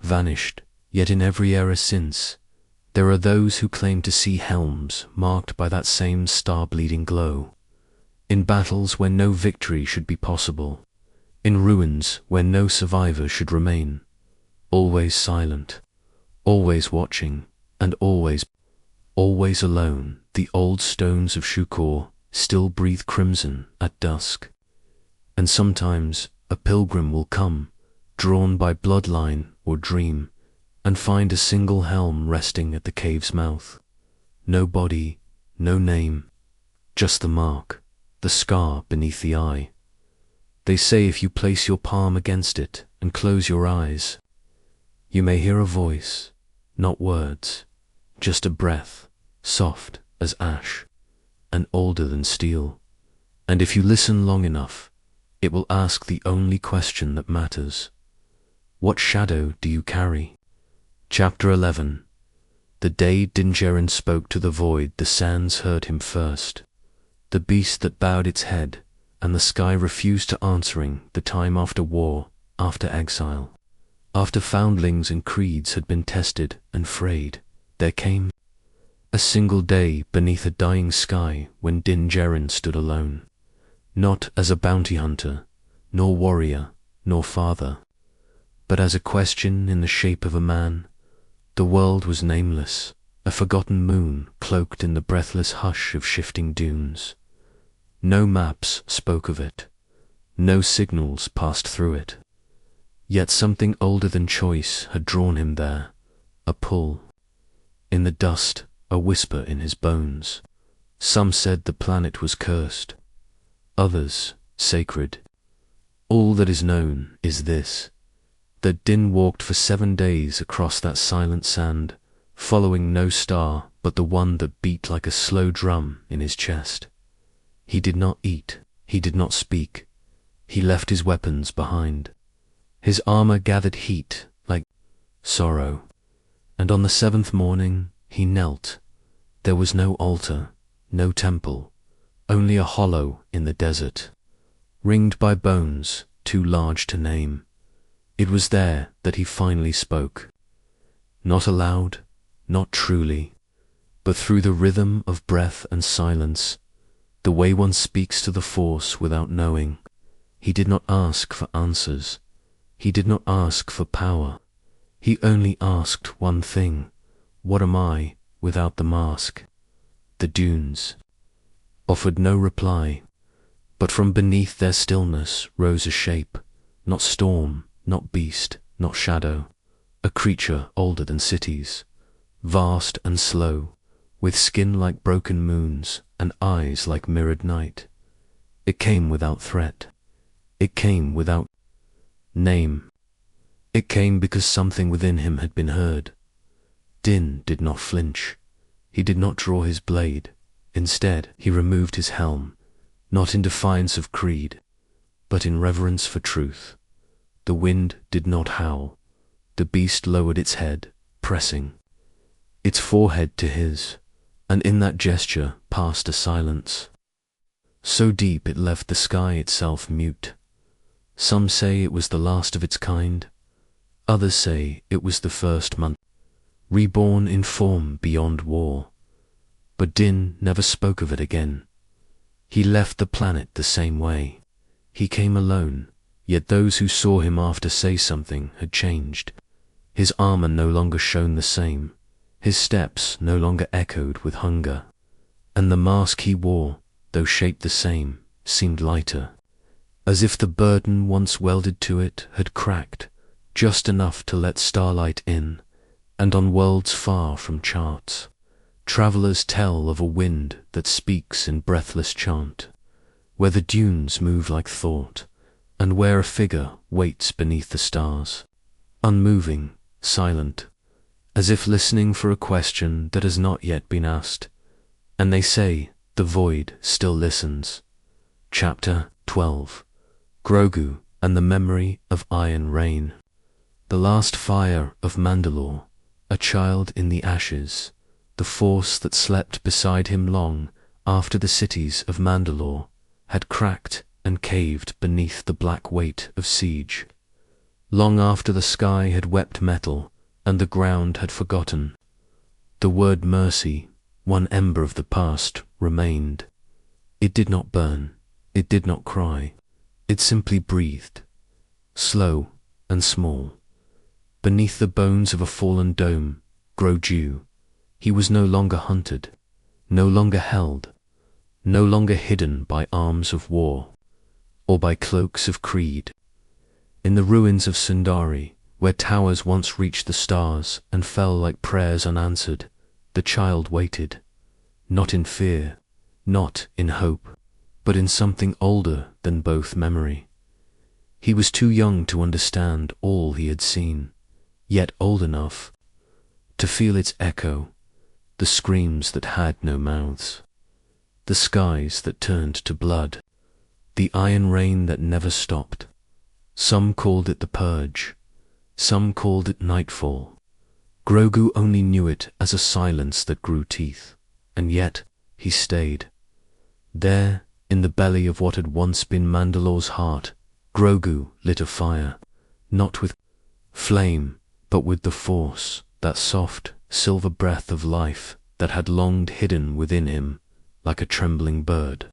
vanished. Yet in every era since, there are those who claim to see helms marked by that same star-bleeding glow. In battles where no victory should be possible, in ruins where no survivor should remain, always silent, always watching, and always alone, the old stones of Shukor still breathe crimson at dusk. And sometimes a pilgrim will come, drawn by bloodline or dream, and find a single helm resting at the cave's mouth. No body, no name, just the mark, the scar beneath the eye. They say if you place your palm against it and close your eyes, you may hear a voice, not words, just a breath, soft as ash, and older than steel. And if you listen long enough, it will ask the only question that matters. What shadow do you carry? Chapter 11. The day Din Djarin spoke to the void, the sands heard him first. The beast that bowed its head, and the sky refused to answering, the time after war, after exile. After foundlings and creeds had been tested and frayed, there came a single day beneath a dying sky when Din Djarin stood alone, not as a bounty hunter, nor warrior, nor father, but as a question in the shape of a man. The world was nameless, a forgotten moon cloaked in the breathless hush of shifting dunes. No maps spoke of it, no signals passed through it. Yet something older than choice had drawn him there, a pull. In the dust, a whisper in his bones. Some said the planet was cursed, others sacred. All that is known is this, that Din walked for 7 days across that silent sand, following no star but the one that beat like a slow drum in his chest. He did not eat, he did not speak, he left his weapons behind. His armor gathered heat like sorrow, and on the 7th morning he knelt. There was no altar, no temple, only a hollow in the desert, ringed by bones too large to name. It was there that he finally spoke. Not aloud, not truly, but through the rhythm of breath and silence, the way one speaks to the Force without knowing. He did not ask for answers. He did not ask for power. He only asked one thing. What am I without the mask? The dunes offered no reply, But from beneath their stillness rose a shape, not storm, not beast, not shadow, a creature older than cities, vast and slow, with skin like broken moons and eyes like mirrored night. It came without threat. It came without name. It came because something within him had been heard. Din did not flinch. He did not draw his blade. Instead, he removed his helm, not in defiance of creed, but in reverence for truth. The wind did not howl. The beast lowered its head, pressing its forehead to his, and in that gesture passed a silence so deep it left the sky itself mute. Some say it was the last of its kind. Others say it was the first month, reborn in form beyond war. But Din never spoke of it again. He left the planet the same way. He came alone, yet those who saw him after say something had changed. His armor no longer shone the same. His steps no longer echoed with hunger. And the mask he wore, though shaped the same, seemed lighter, as if the burden once welded to it had cracked, just enough to let starlight in, and on worlds far from charts, travelers tell of a wind that speaks in breathless chant, where the dunes move like thought, and where a figure waits beneath the stars, unmoving, silent, as if listening for a question that has not yet been asked. And they say the void still listens. Chapter 12. Grogu and the Memory of Iron Rain. The last fire of Mandalore, a child in the ashes, the force that slept beside him long after the cities of Mandalore had cracked and caved beneath the black weight of siege. Long after the sky had wept metal and the ground had forgotten, the word mercy, one ember of the past, remained. It did not burn, it did not cry, it simply breathed, slow and small. Beneath the bones of a fallen dome, Grogu, he was no longer hunted, no longer held, no longer hidden by arms of war, or by cloaks of creed. In the ruins of Sundari, where towers once reached the stars and fell like prayers unanswered, the child waited, not in fear, not in hope, but in something older than both memory. He was too young to understand all he had seen, yet old enough to feel its echo, the screams that had no mouths, the skies that turned to blood, the iron rain that never stopped. Some called it the purge, some called it nightfall. Grogu only knew it as a silence that grew teeth, and yet he stayed. There, in the belly of what had once been Mandalore's heart, Grogu lit a fire, not with flame, but with the force, that soft, silver breath of life that had longed hidden within him like a trembling bird.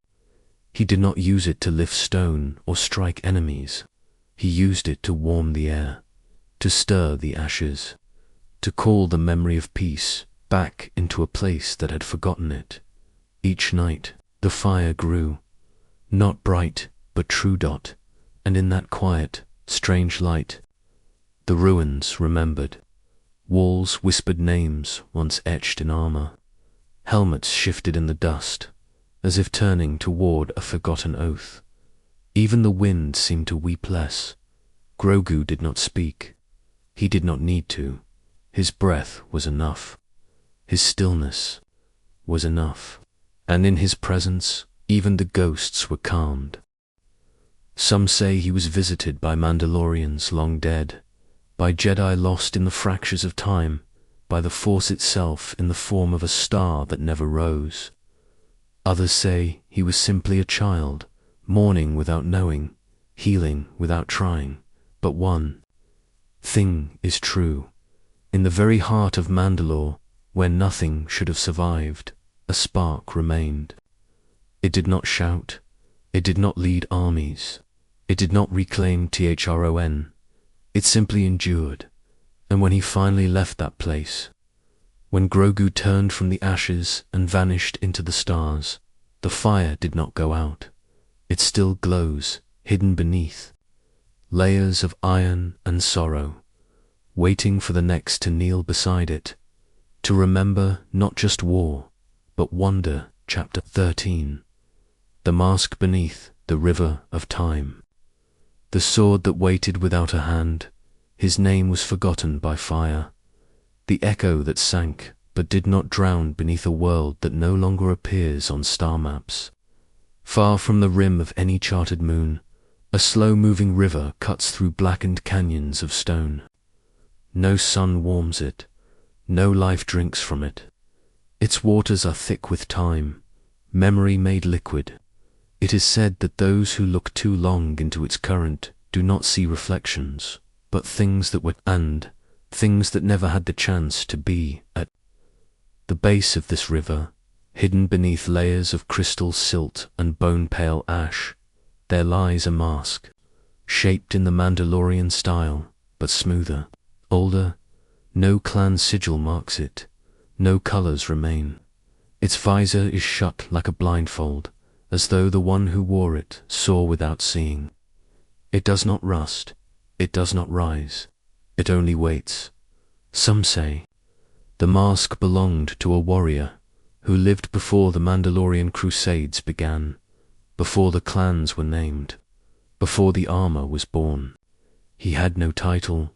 He did not use it to lift stone or strike enemies. He used it to warm the air, to stir the ashes, to call the memory of peace back into a place that had forgotten it. Each night, the fire grew, not bright, but true dot, and in that quiet, strange light, the ruins remembered. Walls whispered names once etched in armor. Helmets shifted in the dust, as if turning toward a forgotten oath. Even the wind seemed to weep less. Grogu did not speak. He did not need to. His breath was enough. His stillness was enough. And in his presence, even the ghosts were calmed. Some say he was visited by Mandalorians long dead, by Jedi lost in the fractures of time, by the Force itself in the form of a star that never rose. Others say he was simply a child, mourning without knowing, healing without trying. But one thing is true. In the very heart of Mandalore, where nothing should have survived, a spark remained. It did not shout. It did not lead armies. It did not reclaim Thron. It simply endured. And when he finally left that place, when Grogu turned from the ashes and vanished into the stars, the fire did not go out. It still glows, hidden beneath layers of iron and sorrow, waiting for the next to kneel beside it, to remember not just war, but wonder. Chapter 13. The mask beneath the river of time. The sword that waited without a hand, his name was forgotten by fire. The echo that sank but did not drown beneath a world that no longer appears on star maps. Far from the rim of any charted moon, a slow-moving river cuts through blackened canyons of stone. No sun warms it, no life drinks from it. Its waters are thick with time, memory made liquid. It is said that those who look too long into its current do not see reflections, but things that were, and things that never had the chance to be. At the base of this river, hidden beneath layers of crystal silt and bone-pale ash, there lies a mask, shaped in the Mandalorian style, but smoother, older. No clan sigil marks it, no colors remain. Its visor is shut like a blindfold, as though the one who wore it saw without seeing. It does not rust, it does not rise, it only waits. Some say the mask belonged to a warrior who lived before the Mandalorian Crusades began, before the clans were named, before the armor was born. He had no title,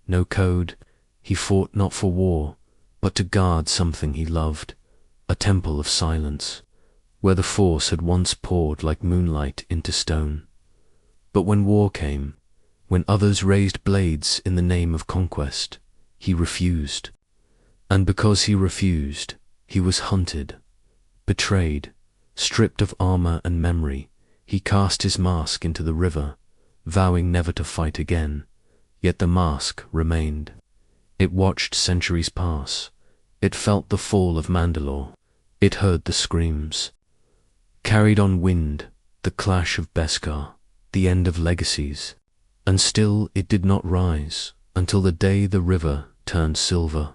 no code. He fought not for war, but to guard something he loved, a temple of silence, where the Force had once poured like moonlight into stone. But when war came, when others raised blades in the name of conquest, he refused. And because he refused, he was hunted, betrayed, stripped of armor and memory. He cast his mask into the river, vowing never to fight again. Yet the mask remained. It watched centuries pass. It felt the fall of Mandalore. It heard the screams. Carried on wind, the clash of Beskar, the end of legacies. And still it did not rise, until the day the river turned silver.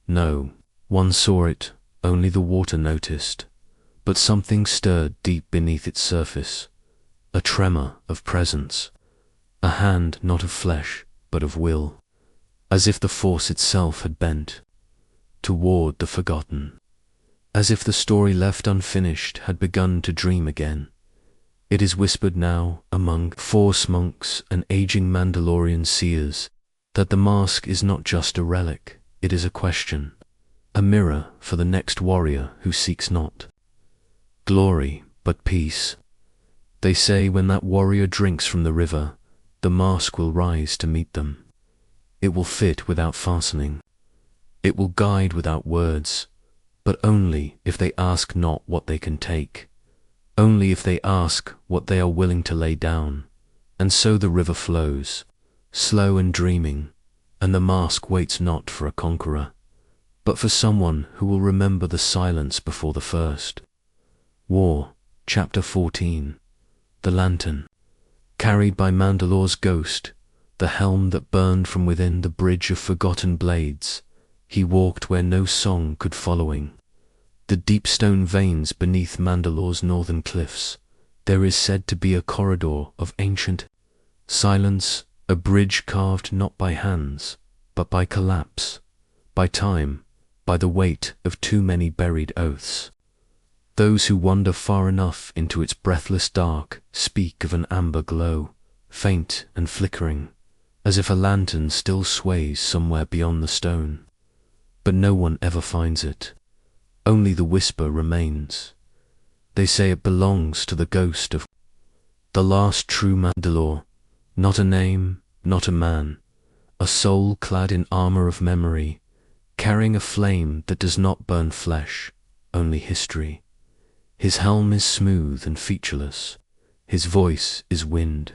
No one saw it, only the water noticed. But something stirred deep beneath its surface. A tremor of presence. A hand not of flesh, but of will. As if the Force itself had bent toward the forgotten. As if the story left unfinished had begun to dream again. It is whispered now among Force monks and aging Mandalorian seers that the mask is not just a relic, it is a question, a mirror for the next warrior who seeks not glory but peace. They say when that warrior drinks from the river, the mask will rise to meet them. It will fit without fastening. It will guide without words, but only if they ask not what they can take, only if they ask what they are willing to lay down. And so the river flows, slow and dreaming, and the mask waits not for a conqueror, but for someone who will remember the silence before the first. War, Chapter 14. The lantern, carried by Mandalore's ghost, the helm that burned from within the bridge of forgotten blades. He walked where no song could following. The deep stone veins beneath Mandalore's northern cliffs. There is said to be a corridor of ancient silence, a bridge carved not by hands, but by collapse, by time, by the weight of too many buried oaths. Those who wander far enough into its breathless dark speak of an amber glow, faint and flickering, as if a lantern still sways somewhere beyond the stone. But no one ever finds it. Only the whisper remains. They say it belongs to the ghost of the last true Mandalore, not a name, not a man, a soul clad in armor of memory, carrying a flame that does not burn flesh, only history. His helm is smooth and featureless. His voice is wind.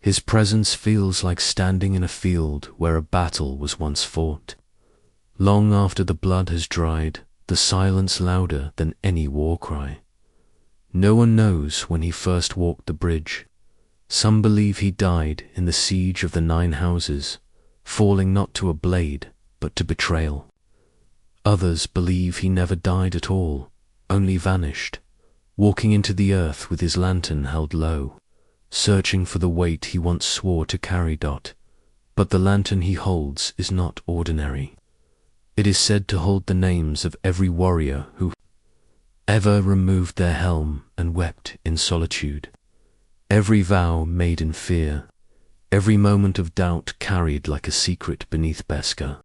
His presence feels like standing in a field where a battle was once fought. Long after the blood has dried, the silence louder than any war cry. No one knows when he first walked the bridge. Some believe he died in the siege of the 9 houses, falling not to a blade, but to betrayal. Others believe he never died at all, only vanished, walking into the earth with his lantern held low, searching for the weight he once swore to carry. But the lantern he holds is not ordinary. It is said to hold the names of every warrior who ever removed their helm and wept in solitude, every vow made in fear, every moment of doubt carried like a secret beneath Beskar.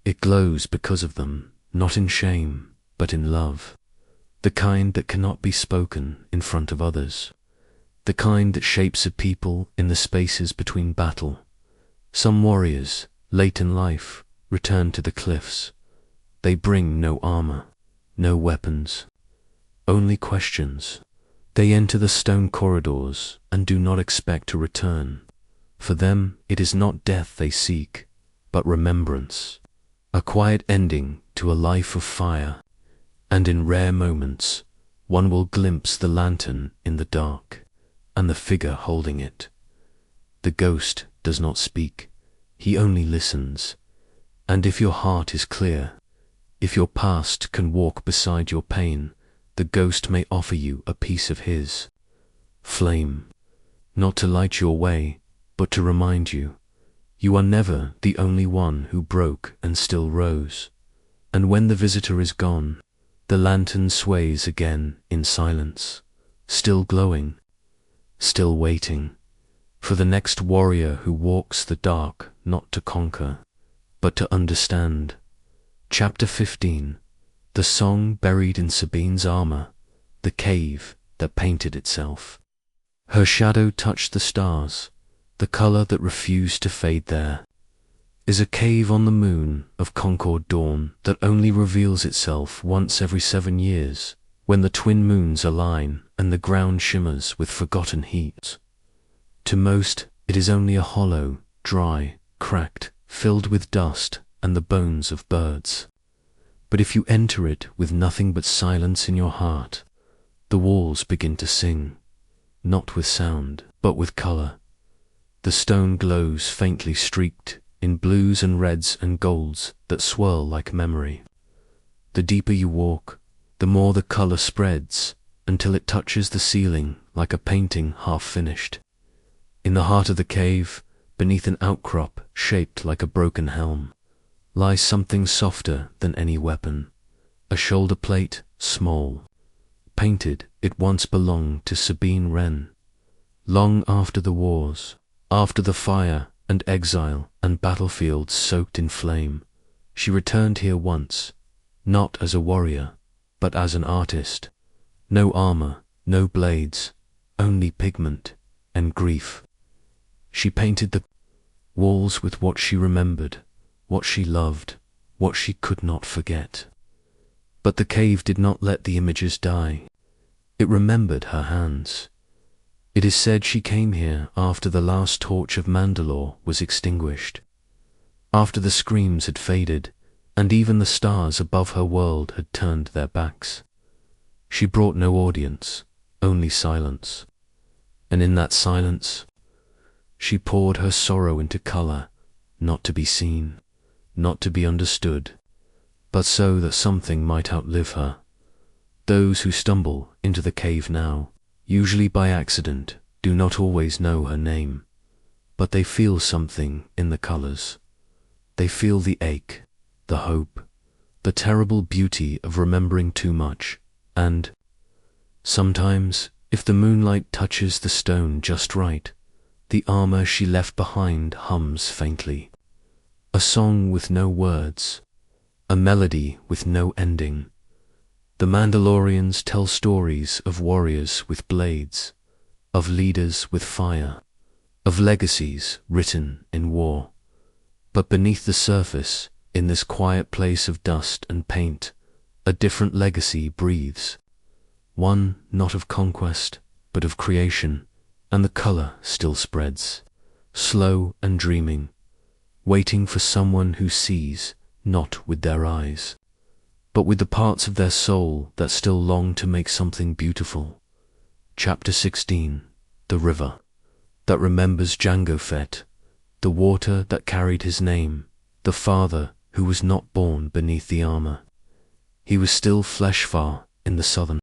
It glows because of them, not in shame, but in love, the kind that cannot be spoken in front of others, the kind that shapes a people in the spaces between battle. Some warriors, late in life, return to the cliffs. They bring no armor, no weapons, only questions. They enter the stone corridors and do not expect to return. For them, it is not death they seek, but remembrance, a quiet ending to a life of fire. And in rare moments, one will glimpse the lantern in the dark, and the figure holding it. The ghost does not speak, he only listens. And if your heart is clear, if your past can walk beside your pain, the ghost may offer you a piece of his flame, not to light your way, but to remind you, you are never the only one who broke and still rose. And when the visitor is gone, the lantern sways again in silence, still glowing, still waiting for the next warrior who walks the dark not to conquer, but to understand. Chapter 15. The song buried in Sabine's armor, the cave that painted itself. Her shadow touched the stars, the color that refused to fade there. Is a cave on the moon of Concord dawn that only reveals itself once every 7 years, when the twin moons align and the ground shimmers with forgotten heat. To most, it is only a hollow, dry, cracked, filled with dust and the bones of birds. But if you enter it with nothing but silence in your heart, the walls begin to sing, not with sound, but with color. The stone glows faintly streaked in blues and reds and golds that swirl like memory. The deeper you walk, the more the color spreads, until it touches the ceiling like a painting half finished. In the heart of the cave, beneath an outcrop shaped like a broken helm, lies something softer than any weapon, a shoulder plate, small. Painted, it once belonged to Sabine Wren. Long after the wars, after the fire and exile and battlefields soaked in flame, she returned here once, not as a warrior, but as an artist. No armor, no blades, only pigment and grief. She painted the walls with what she remembered, what she loved, what she could not forget. But the cave did not let the images die. It remembered her hands. It is said she came here after the last torch of Mandalore was extinguished, after the screams had faded, and even the stars above her world had turned their backs. She brought no audience, only silence. And in that silence, she poured her sorrow into color, not to be seen, not to be understood, but so that something might outlive her. Those who stumble into the cave now, usually by accident, do not always know her name, but they feel something in the colors. They feel the ache, the hope, the terrible beauty of remembering too much, and sometimes, if the moonlight touches the stone just right, the armor she left behind hums faintly. A song with no words, a melody with no ending. The Mandalorians tell stories of warriors with blades, of leaders with fire, of legacies written in war. But beneath the surface, in this quiet place of dust and paint, a different legacy breathes. One not of conquest, but of creation, and the color still spreads, slow and dreaming, waiting for someone who sees not with their eyes, but with the parts of their soul that still long to make something beautiful. Chapter 16. The river that remembers Jango Fett, the water that carried his name, the father who was not born beneath the armor. He was still flesh far in the southern.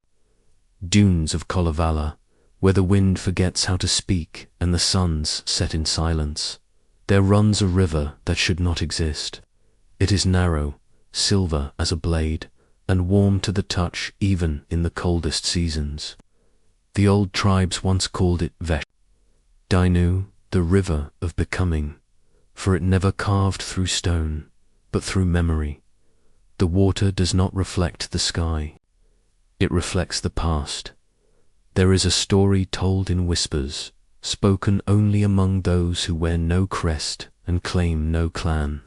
dunes of Kalevala, where the wind forgets how to speak and the sun's set in silence. There runs a river that should not exist. It is narrow, silver as a blade, and warm to the touch even in the coldest seasons. The old tribes once called it Vesh, Dainu, the river of becoming, for it never carved through stone, but through memory. The water does not reflect the sky. It reflects the past. There is a story told in whispers, spoken only among those who wear no crest and claim no clan.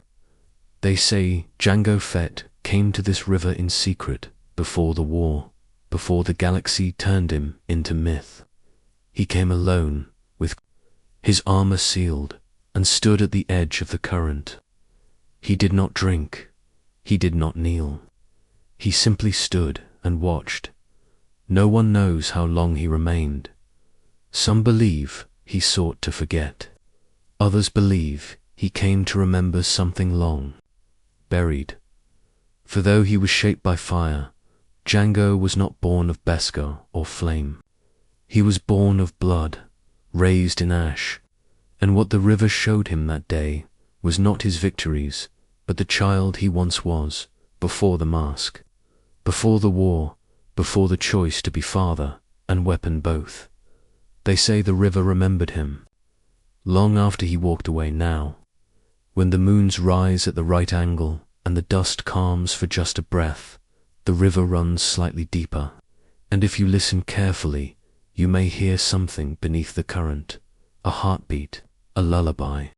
They say Jango Fett came to this river in secret before the war, before the galaxy turned him into myth. He came alone, with his armor sealed, and stood at the edge of the current. He did not drink. He did not kneel. He simply stood and watched. No one knows how long he remained. Some believe he sought to forget. Others believe he came to remember something long buried. For though he was shaped by fire, Jango was not born of Beskar or flame. He was born of blood, raised in ash, and what the river showed him that day was not his victories, but the child he once was, before the mask, before the war, before the choice to be father and weapon both. They say the river remembered him, long after he walked away now, when the moons rise at the right angle and the dust calms for just a breath. The river runs slightly deeper, and if you listen carefully, you may hear something beneath the current, a heartbeat, a lullaby,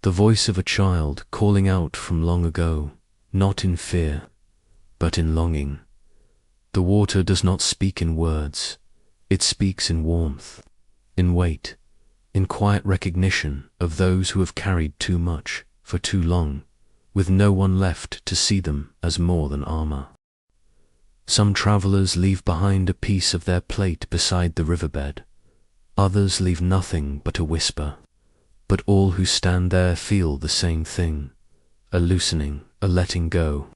the voice of a child calling out from long ago, not in fear, but in longing. The water does not speak in words, it speaks in warmth, in weight, in quiet recognition of those who have carried too much for too long, with no one left to see them as more than armor. Some travelers leave behind a piece of their plate beside the riverbed. Others leave nothing but a whisper. But all who stand there feel the same thing, a loosening, a letting go,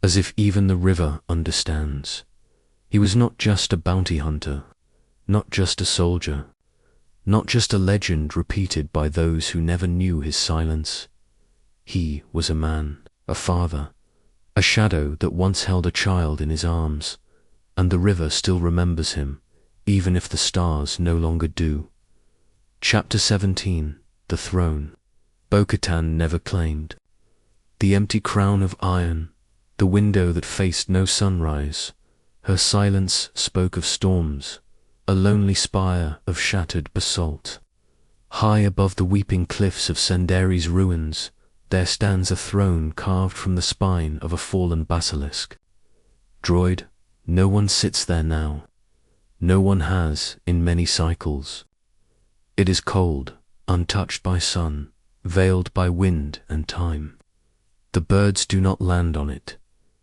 as if even the river understands. He was not just a bounty hunter, not just a soldier, not just a legend repeated by those who never knew his silence. He was a man, a father, a shadow that once held a child in his arms, and the river still remembers him, even if the stars no longer do. Chapter 17. The Throne. Bo-Katan never claimed. The empty crown of iron, the window that faced no sunrise, her silence spoke of storms, a lonely spire of shattered basalt. High above the weeping cliffs of Senderi's ruins, there stands a throne carved from the spine of a fallen basilisk. Droid, no one sits there now. No one has in many cycles. It is cold, untouched by sun, veiled by wind and time. The birds do not land on it.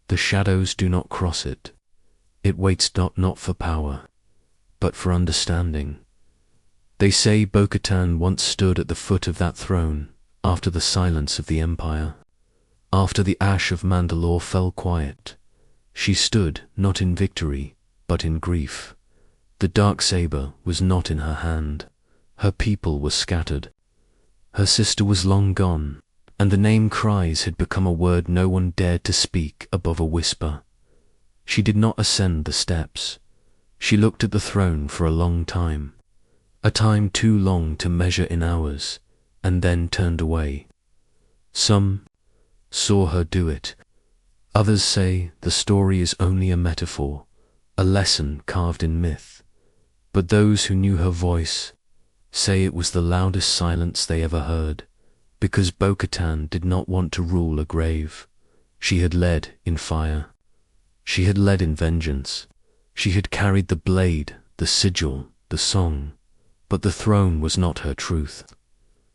The shadows do not cross it. It waits not for power, but for understanding. They say Bo-Katan once stood at the foot of that throne, after the silence of the Empire. After the ash of Mandalore fell quiet, she stood not in victory, but in grief. The dark saber was not in her hand. Her people were scattered. Her sister was long gone, and the name cries had become a word no one dared to speak above a whisper. She did not ascend the steps. She looked at the throne for a long time, a time too long to measure in hours, and then turned away. Some saw her do it. Others say the story is only a metaphor, a lesson carved in myth. But those who knew her voice say it was the loudest silence they ever heard, because Bo-Katan did not want to rule a grave. She had led in fire. She had led in vengeance. She had carried the blade, the sigil, the song, but the throne was not her truth.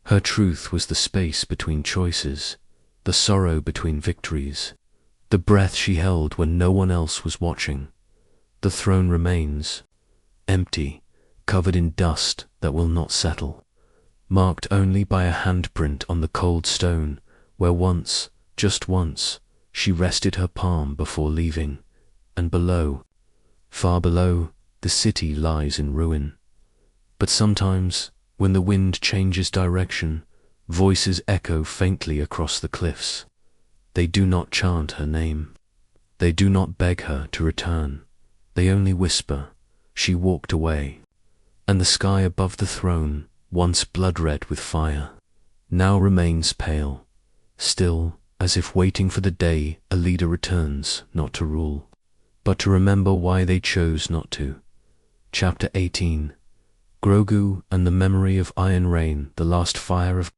Her truth was the space between choices, the sorrow between victories, the breath she held when no one else was watching. The throne remains, empty, covered in dust that will not settle, marked only by a handprint on the cold stone where once, just once, she rested her palm before leaving, and below, far below, the the city lies in ruin. But sometimes, when the wind changes direction, voices echo faintly across the cliffs. They do not chant her name. They do not beg her to return. They only whisper, "She walked away." And the sky above the throne, once blood-red with fire, now remains pale, still, as if waiting for the day a leader returns, not to rule, but to remember why they chose not to. Chapter 18. Grogu and the Memory of Iron Rain, the Last Fire of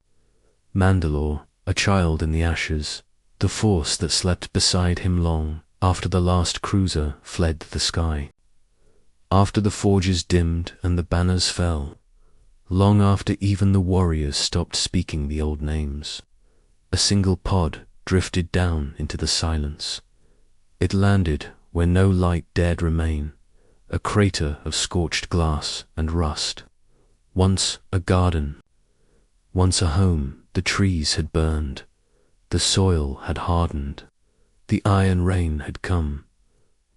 Mandalore, a child in the ashes, the force that slept beside him long after the last cruiser fled the sky. After the forges dimmed and the banners fell, long after even the warriors stopped speaking the old names, a single pod drifted down into the silence. It landed where no light dared remain, a crater of scorched glass and rust. Once a garden, once a home, the trees had burned, the soil had hardened, the iron rain had come,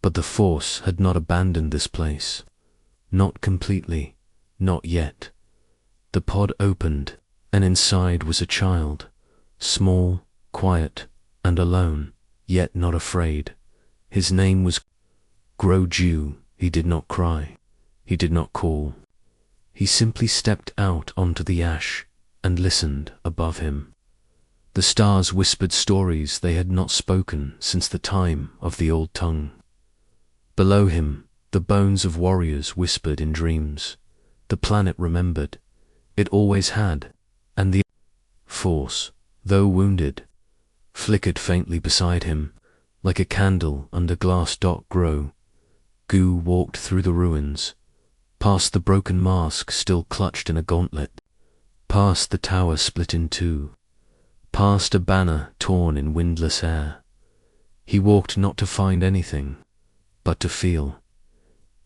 but the Force had not abandoned this place. Not completely, not yet. The pod opened, and inside was a child, small, quiet, and alone, yet not afraid. His name was Grogu. He did not cry. He did not call. He simply stepped out onto the ash and listened above him. The stars whispered stories they had not spoken since the time of the old tongue. Below him, the bones of warriors whispered in dreams. The planet remembered. It always had, and the Force, though wounded, flickered faintly beside him, like a candle under glass dock grow. Gu walked through the ruins, past the broken mask still clutched in a gauntlet, past the tower split in two, past a banner torn in windless air. He walked not to find anything, but to feel.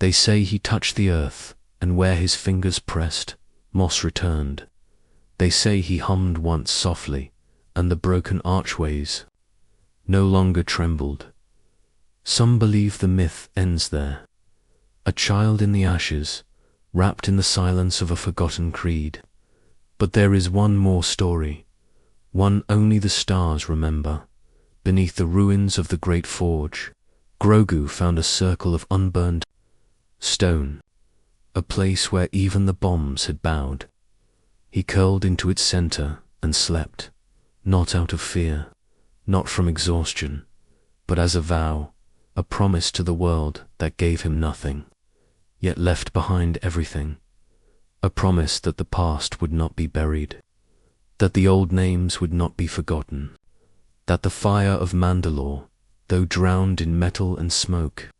They say he touched the earth, and where his fingers pressed, moss returned. They say he hummed once softly, and the broken archways no longer trembled. Some believe the myth ends there. A child in the ashes, wrapped in the silence of a forgotten creed. But there is one more story, one only the stars remember. Beneath the ruins of the great forge, Grogu found a circle of unburned stone, a place where even the bombs had bowed. He curled into its center and slept, not out of fear, not from exhaustion, but as a vow, a promise to the world that gave him nothing, yet left behind everything. A promise that the past would not be buried, that the old names would not be forgotten, that the fire of Mandalore, though drowned in metal and smoke,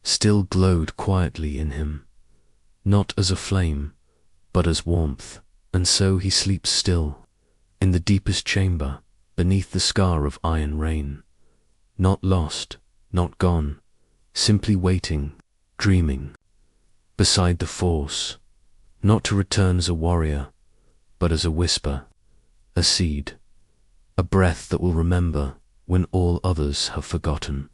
still glowed quietly in him, not as a flame, but as warmth. And so he sleeps still, in the deepest chamber, beneath the scar of iron rain, not lost, not gone, simply waiting, dreaming, beside the Force, not to return as a warrior, but as a whisper, a seed, a breath that will remember when all others have forgotten.